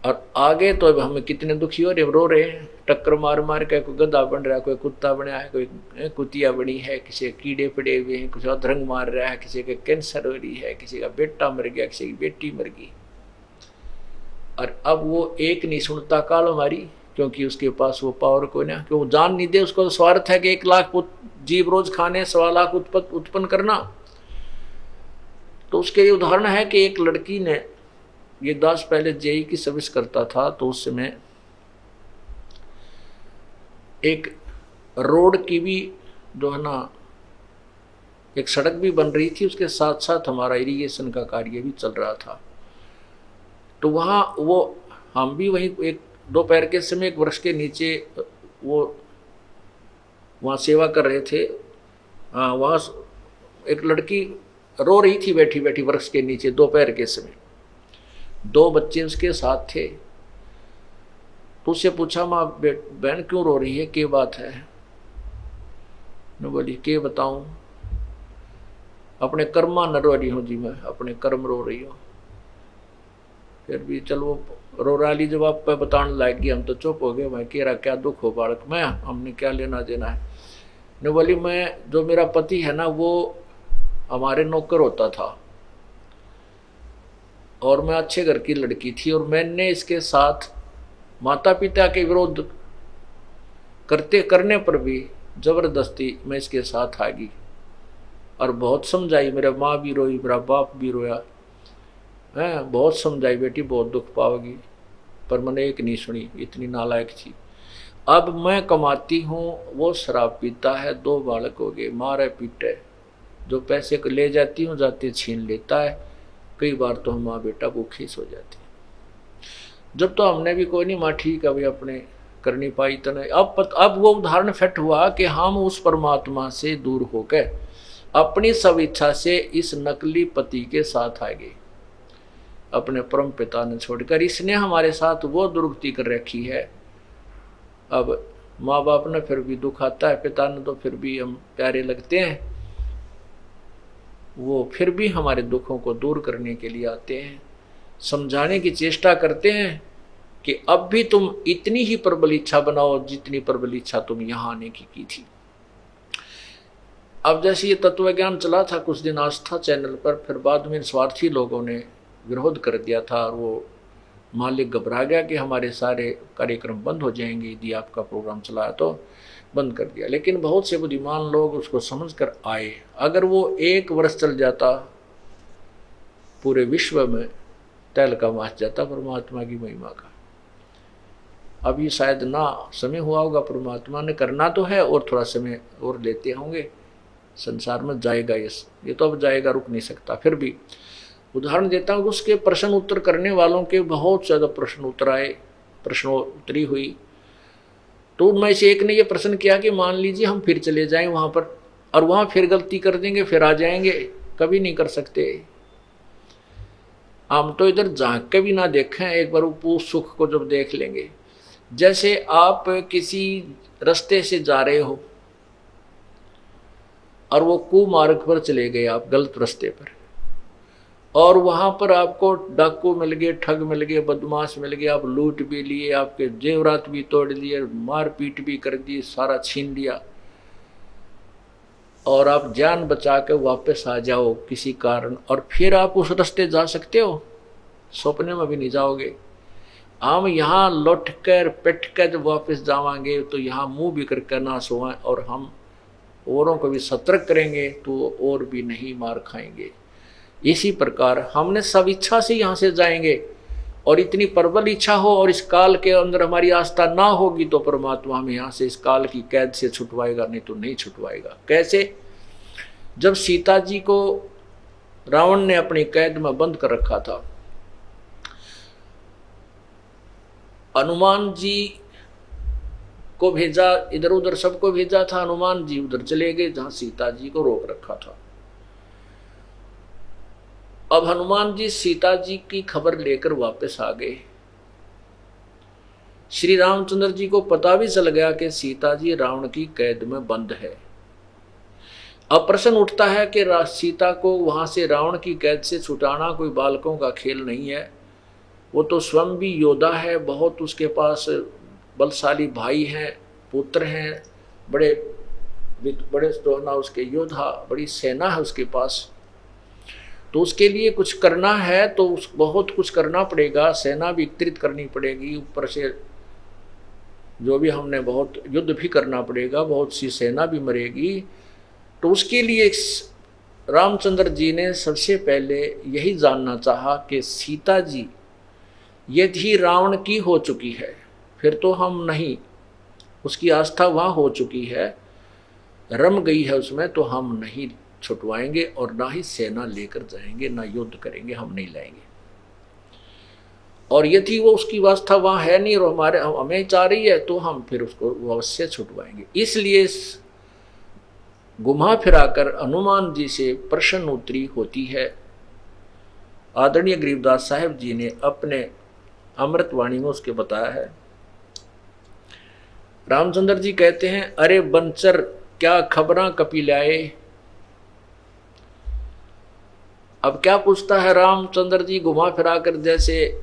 और आगे तो अब हमें कितने दुखी हो रहे, रो रहे हैं। टक्कर मार मार के कोई गधा बन रहा है, कोई कुत्ता बना है, कोई कुतिया बड़ी है, किसी के कीड़े पड़े हुए हैं, कुछ अधरंग मार रहा है, किसी के कैंसर हो रही है, किसी का बेटा मर गया, किसी की बेटी मर गई। और अब वो एक नहीं सुनता काल हमारी, क्योंकि उसके पास वो पावर को ना, क्यों वो जान नहीं दे। उसको तो स्वार्थ है कि 1 लाख जीव रोज खाने, 1.25 लाख उत्पन्न करना। तो उसके लिए उदाहरण है कि एक लड़की ने, ये दास पहले जेई की सर्विस करता था, तो उस समय एक रोड की भी जो है ना, एक सड़क भी बन रही थी, उसके साथ साथ हमारा इरिगेशन का कार्य भी चल रहा था। तो वहाँ वो, हम भी वहीं एक दोपहर के समय एक वृक्ष के नीचे वो वहाँ सेवा कर रहे थे। वहाँ एक लड़की रो रही थी बैठी बैठी वृक्ष के नीचे दोपहर के समय। 2 बच्चे उसके साथ थे। तो उससे पूछा, माँ बहन क्यों रो रही है, क्या बात है? मैं बोली, क्या बताऊं, अपने कर्मा न रो रही हूँ जी, मैं अपने कर्म रो रही हूँ। फिर भी चलो वो रोराली जब आप पे बताने लग गई, हम तो चुप हो गए। मैं कह रहा क्या दुख हो बालक में, हमने क्या लेना देना है। ने बोली मैं, जो मेरा पति है ना वो हमारे नौकर होता था और मैं अच्छे घर की लड़की थी, और मैंने इसके साथ माता पिता के विरोध करने पर भी जबरदस्ती मैं इसके साथ आ गई और बहुत समझाई। मेरा माँ भी रोई, मेरा बाप भी रोया है, बहुत समझाई बेटी बहुत दुख पाओगी, पर मैंने एक नहीं सुनी, इतनी नालायक थी। अब मैं कमाती हूँ, वो शराब पीता है, 2 बालक हो गए, मारे पीटे, जो पैसे को ले जाती हूँ जाते छीन लेता है, कई बार तो हम माँ बेटा भूखे सो जाते हैं। जब तो हमने भी कोई नहीं, माँ ठीक है भाई अपने कर नहीं पाई तो नहीं। अब वो उदाहरण फिट हुआ कि हम उस परमात्मा से दूर होकर अपनी सब इच्छा से इस नकली पति के साथ आ गए, अपने परम पिता ने छोड़कर। इसने हमारे साथ वो दुर्गति कर रखी है। अब माँ बाप ने फिर भी दुख आता है, पिता ने तो फिर भी हम प्यारे लगते हैं, वो फिर भी हमारे दुखों को दूर करने के लिए आते हैं, समझाने की चेष्टा करते हैं कि अब भी तुम इतनी ही प्रबल इच्छा बनाओ जितनी प्रबल इच्छा तुम यहाँ आने की थी। अब जैसे ये तत्व ज्ञान चला था कुछ दिन आस्था चैनल पर, फिर बाद में स्वार्थी लोगों ने विरोध कर दिया था और वो मालिक घबरा गया कि हमारे सारे कार्यक्रम बंद हो जाएंगे यदि आपका प्रोग्राम चलाया, तो बंद कर दिया। लेकिन बहुत से बुद्धिमान लोग उसको समझ कर आए। अगर वो 1 वर्ष चल जाता पूरे विश्व में तहलका मच जाता परमात्मा की महिमा का। अभी शायद ना समय हुआ होगा, परमात्मा ने करना तो है और थोड़ा समय और लेते होंगे, संसार में जाएगा ये तो अब जाएगा, रुक नहीं सकता। फिर भी उदाहरण देता हूँ, उसके प्रश्न उत्तर करने वालों के बहुत ज़्यादा प्रश्न उत्तर आए, प्रश्नोत्तरी हुई, तो उनमें से एक ने ये प्रश्न किया कि मान लीजिए हम फिर चले जाएं वहाँ पर और वहाँ फिर गलती कर देंगे, फिर आ जाएंगे, कभी नहीं कर सकते। हम तो इधर झांक के भी ना देखें, एक बार उस सुख को जब देख लेंगे। जैसे आप किसी रास्ते से जा रहे हो और वो कुमार्ग पर चले गए, आप गलत रास्ते पर, और वहाँ पर आपको डाकू मिल गए, ठग मिल गए, बदमाश मिल गए, आप लूट भी लिए, आपके जेवरात भी तोड़ दिए, मारपीट भी कर दी, सारा छीन लिया, और आप जान बचा के वापस आ जाओ किसी कारण, और फिर आप उस रास्ते जा सकते हो? सपने में भी नहीं जाओगे। हम यहाँ लौट कर पिट कर जब वापस जावांगे तो यहाँ मुंह भी करके ना सोएं, और हम औरों को भी सतर्क करेंगे तो और भी नहीं मार खाएंगे। इसी प्रकार हमने सब इच्छा से यहाँ से जाएंगे, और इतनी प्रबल इच्छा हो और इस काल के अंदर हमारी आस्था ना होगी तो परमात्मा हमें यहाँ से इस काल की कैद से छुटवाएगा, नहीं तो नहीं छुटवाएगा। कैसे? जब सीता जी को रावण ने अपनी कैद में बंद कर रखा था, हनुमान जी को भेजा, इधर उधर सबको भेजा था, हनुमान जी उधर चले गए जहां सीता जी को रोक रखा था। अब हनुमान जी सीता जी की खबर लेकर वापस आ गए। श्री रामचंद्र जी को पता भी चल गया कि सीता जी रावण की कैद में बंद है। अब प्रश्न उठता है कि सीता को वहां से रावण की कैद से छुटाना कोई बालकों का खेल नहीं है। वो तो स्वयं भी योद्धा है, बहुत उसके पास बलशाली भाई हैं, पुत्र हैं, बड़े तो ना उसके योद्धा, बड़ी सेना है उसके पास। तो उसके लिए कुछ करना है तो बहुत कुछ करना पड़ेगा, सेना भी एकत्रित करनी पड़ेगी, ऊपर से जो भी हमने बहुत युद्ध भी करना पड़ेगा, बहुत सी सेना भी मरेगी। तो उसके लिए रामचंद्र जी ने सबसे पहले यही जानना चाहा कि सीता जी यदि रावण की हो चुकी है फिर तो हम नहीं, उसकी आस्था वहाँ हो चुकी है, रम गई है उसमें, तो हम नहीं छुटवाएंगे और ना ही सेना लेकर जाएंगे, ना युद्ध करेंगे, हम नहीं लाएंगे। और यदि वो उसकी वास्ता वहाँ है नहीं और हमें चाह रही है तो हम फिर उसको अवश्य छुटवाएंगे। इसलिए घुमा फिराकर हनुमान जी से प्रश्नोत्तरी होती है। आदरणीय गरीबदास साहब जी ने अपने अमृतवाणी में उसके बताया है। रामचंद्र जी कहते हैं, अरे बंचर क्या खबरां कपिलाए। अब क्या पूछता है रामचंद्र जी घुमा फिराकर, जैसे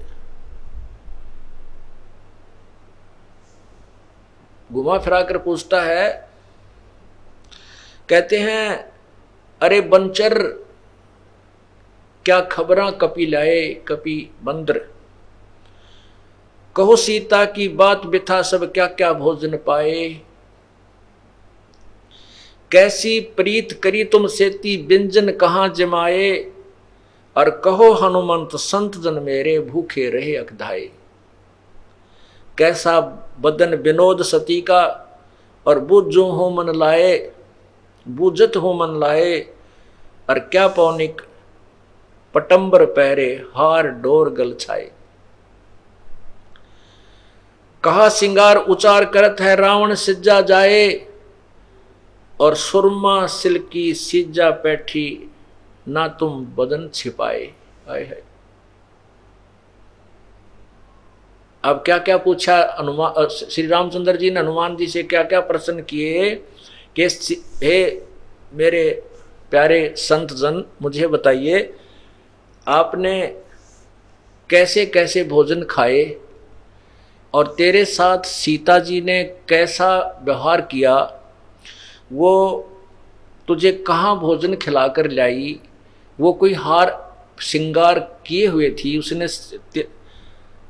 घुमा फिरा कर पूछता है, कहते हैं अरे बंचर क्या खबरां कपि लाए कपि बंदर, कहो सीता की बात बिथा सब क्या क्या भोजन पाए, कैसी प्रीत करी तुम सेती व्यंजन कहाँ जमाए, और कहो हनुमंत संत जन मेरे भूखे रहे अकधाए। कैसा बदन विनोद सती का और बूझो हो मन लाए, बूझत हो मन लाए, और क्या पौनिक पटंबर पहरे हार डोर गल छाए। कहा सिंगार उचार करत है रावण सिज्जा जाए, और सुरमा सिल्की सिज्जा पैठी ना तुम बदन छिपाए। आए है। अब क्या क्या पूछा हनुमान, श्री रामचंद्र जी ने हनुमान जी से क्या क्या प्रश्न किए कि हे मेरे प्यारे संत जन, मुझे बताइए आपने कैसे कैसे भोजन खाए, और तेरे साथ सीता जी ने कैसा व्यवहार किया, वो तुझे कहाँ भोजन खिलाकर लाई, वो कोई हार श्रृंगार किए हुए थी,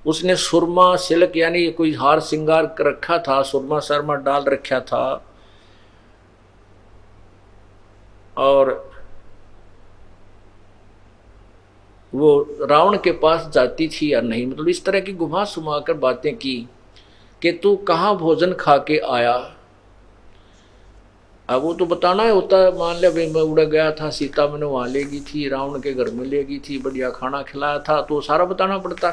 उसने सुरमा सिल्क यानी कोई हार श्रृंगार कर रखा था, सुरमा शर्मा डाल रखा था, और वो रावण के पास जाती थी या नहीं, मतलब इस तरह की घुमा सुमा कर बातें की कि तू कहाँ भोजन खा के आया। अब वो तो बताना ही होता है, मान लिया भाई मैं उड़ गया था, सीता मैंने वहां ले गई थी, रावण के घर में ले गई थी, बढ़िया खाना खिलाया था, तो सारा बताना पड़ता।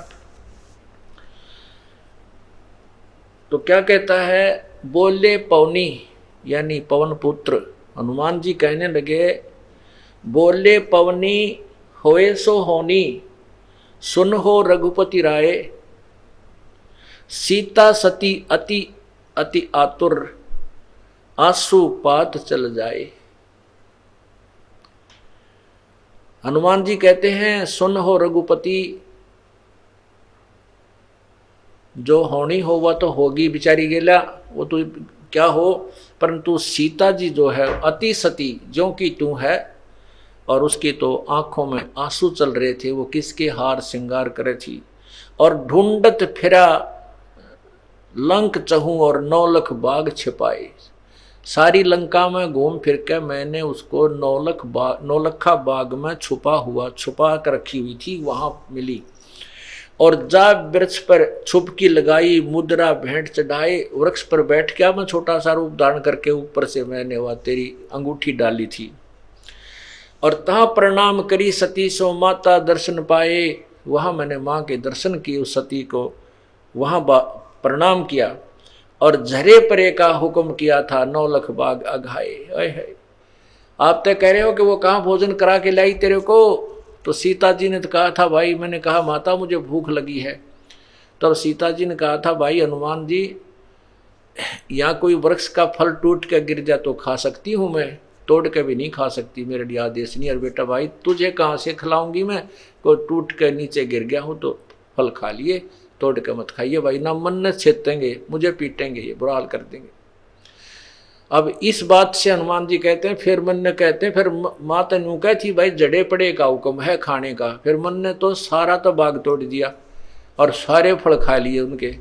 तो क्या कहता है, बोले पवनी यानी पवन पुत्र, हनुमान जी कहने लगे बोले पवनी होए सो होनी, सुन हो रघुपति राय, सीता सती अति अति आतुर, आंसू पात चल जाए। हनुमान जी कहते हैं सुन हो रघुपति, जो होनी हो वह तो होगी बेचारी गेला, वो तो क्या हो, परंतु सीता जी जो है अति सती जो कि तू है, और उसकी तो आंखों में आंसू चल रहे थे, वो किसके हार श्रृंगार करे थी, और ढूंढत फिरा लंक चहूं और 9 लाख बाग छिपाए। सारी लंका में घूम फिर के मैंने उसको 9 लखा बाग में छुपा कर रखी हुई थी, वहां मिली, और जा वृक्ष पर छुपकी लगाई, मुद्रा भेंट चढ़ाए, वृक्ष पर बैठ के मैं छोटा सा रूप धारण करके ऊपर से मैंने वह तेरी अंगूठी डाली थी, और तहाँ प्रणाम करी सती सो माता दर्शन पाए, वहां मैंने माँ के दर्शन किए, उस सती को वहां प्रणाम किया, और झरे परे का हुक्म किया था 9 लाख बाग अघाए। आप तो कह रहे हो कि वो कहाँ भोजन करा के लाई तेरे को, तो सीता जी ने तो कहा था भाई, मैंने कहा माता मुझे भूख लगी है, तब सीता जी ने कहा था भाई हनुमान जी, यहाँ कोई वृक्ष का फल टूट के गिर जा तो खा सकती हूँ मैं, तोड़ के भी नहीं खा सकती, मेरे लिए आदेश नहीं। और बेटा भाई तुझे कहाँ से खिलाऊंगी मैं, कोई टूट के नीचे गिर गया हूँ तो फल खा लिए, तोड़ के मत खाइए भाई, ना मन ने छेदेंगे, मुझे पीटेंगे, ये बुरा हाल कर देंगे। अब इस बात से हनुमान जी कहते हैं, फिर मन ने कहते हैं, फिर माँ तो यूं कह थी भाई जड़े पड़े का हुक्म है खाने का, फिर मन ने तो सारा तो बाग तोड़ दिया और सारे फल खा लिए उनके।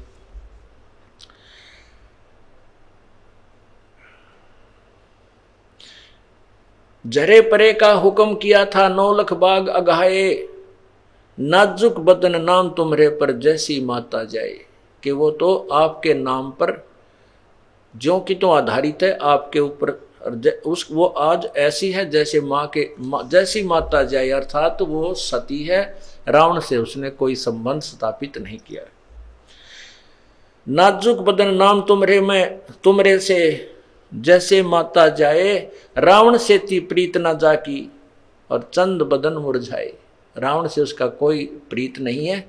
जरे परे का हुक्म किया था 9 लाख बाग अघाए, नाजुक बदन नाम तुम्हारे पर जैसी माता जाए, कि वो तो आपके नाम पर जो कि तो आधारित है, आपके ऊपर वो आज ऐसी है जैसे जैसी माता जाए, अर्थात तो वो सती है, रावण से उसने कोई संबंध स्थापित नहीं किया। नाजुक बदन नाम तुमरे से जैसे माता जाए, रावण से ती प्रीत न जाकी और चंद बदन मुरझाए। रावण से उसका कोई प्रीत नहीं है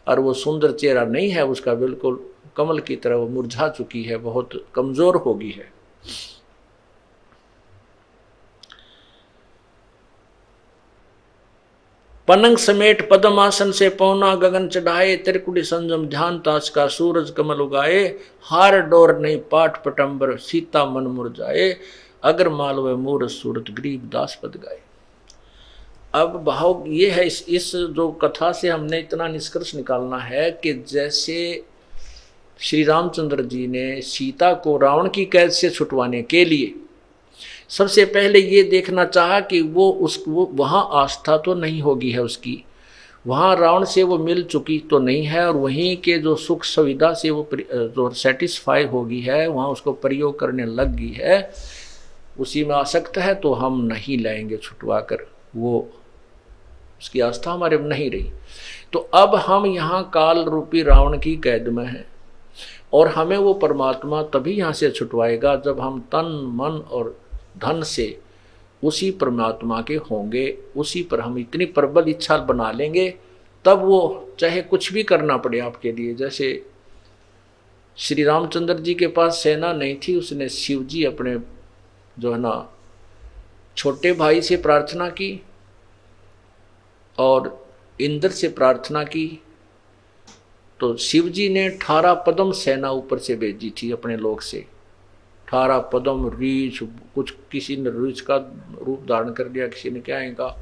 और वो सुंदर चेहरा नहीं है उसका, बिल्कुल कमल की तरह वो मुरझा चुकी है, बहुत कमजोर हो गई है। पलंग समेट पद्मासन से पौना गगन चढ़ाए, त्रिकुटी संजम ध्यान ताश का सूरज कमल उगाए, हार डोर नहीं पाठ पटंबर सीता मन मुरझाए, अगर मालवे मूर सूरत गरीब दास पद गाए। अब भाव ये है, इस जो कथा से हमने इतना निष्कर्ष निकालना है कि जैसे श्री रामचंद्र जी ने सीता को रावण की कैद से छुटवाने के लिए सबसे पहले ये देखना चाहा कि वो वहाँ आस्था तो नहीं होगी है उसकी, वहाँ रावण से वो मिल चुकी तो नहीं है, और वहीं के जो सुख सुविधा से वो जो सेटिस्फाई होगी है वहाँ उसको प्रयोग करने लग गई है, उसी में आसक्त है, तो हम नहीं लाएंगे छुटवा कर, वो उसकी आस्था हमारे में नहीं रही। तो अब हम यहाँ काल रूपी रावण की कैद में हैं, और हमें वो परमात्मा तभी यहाँ से छुटवाएगा जब हम तन मन और धन से उसी परमात्मा के होंगे, उसी पर हम इतनी प्रबल इच्छा बना लेंगे, तब वो चाहे कुछ भी करना पड़े आपके लिए। जैसे श्री रामचंद्र जी के पास सेना नहीं थी, उसने शिव जी अपने जो है ना छोटे भाई से प्रार्थना की और इंद्र से प्रार्थना की, तो शिव जी ने 18 पद्म सेना ऊपर से भेजी थी अपने लोक से। 18 पद्म रीछ, कुछ किसी ने रीछ का रूप धारण कर लिया, किसी ने क्या है का।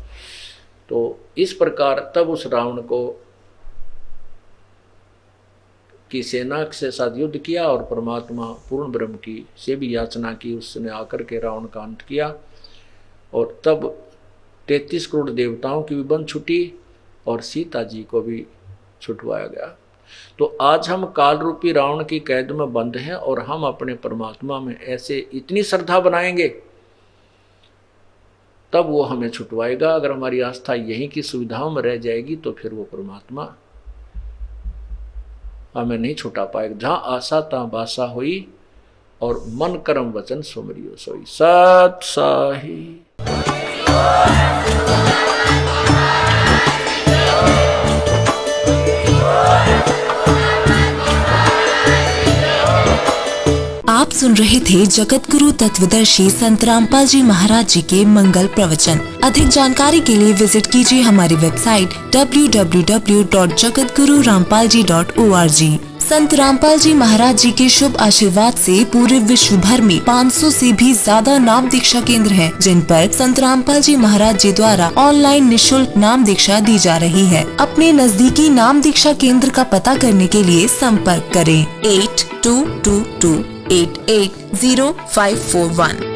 तो इस प्रकार तब उस रावण को की सेना के साथ युद्ध किया और परमात्मा पूर्ण ब्रह्म की से भी याचना की, उसने आकर के रावण का अंत किया, और तब 33 करोड़ देवताओं की भी बंध छुटी और सीता जी को भी छुटवाया गया। तो आज हम काल रूपी रावण की कैद में बंद हैं, और हम अपने परमात्मा में ऐसे इतनी श्रद्धा बनाएंगे तब वो हमें छुटवाएगा। अगर हमारी आस्था यहीं की सुविधाओं में रह जाएगी तो फिर वो परमात्मा हमें नहीं छुटा पाएगा। जहाँ आशा तहाँ बासा हुई, और मन कर्म वचन सुमरियो सोई। सत साही। आप सुन रहे थे जगत गुरु तत्वदर्शी संत रामपाल जी महाराज जी के मंगल प्रवचन। अधिक जानकारी के लिए विजिट कीजिए हमारी वेबसाइट www.jagatgururampalji.org। संत रामपाल जी महाराज जी के शुभ आशीर्वाद से पूरे विश्व भर में 500 से भी ज्यादा नाम दीक्षा केंद्र हैं, जिन पर संत रामपाल जी महाराज जी द्वारा ऑनलाइन निशुल्क नाम दीक्षा दी जा रही है। अपने नजदीकी नाम दीक्षा केंद्र का पता करने के लिए संपर्क करें 8222880541।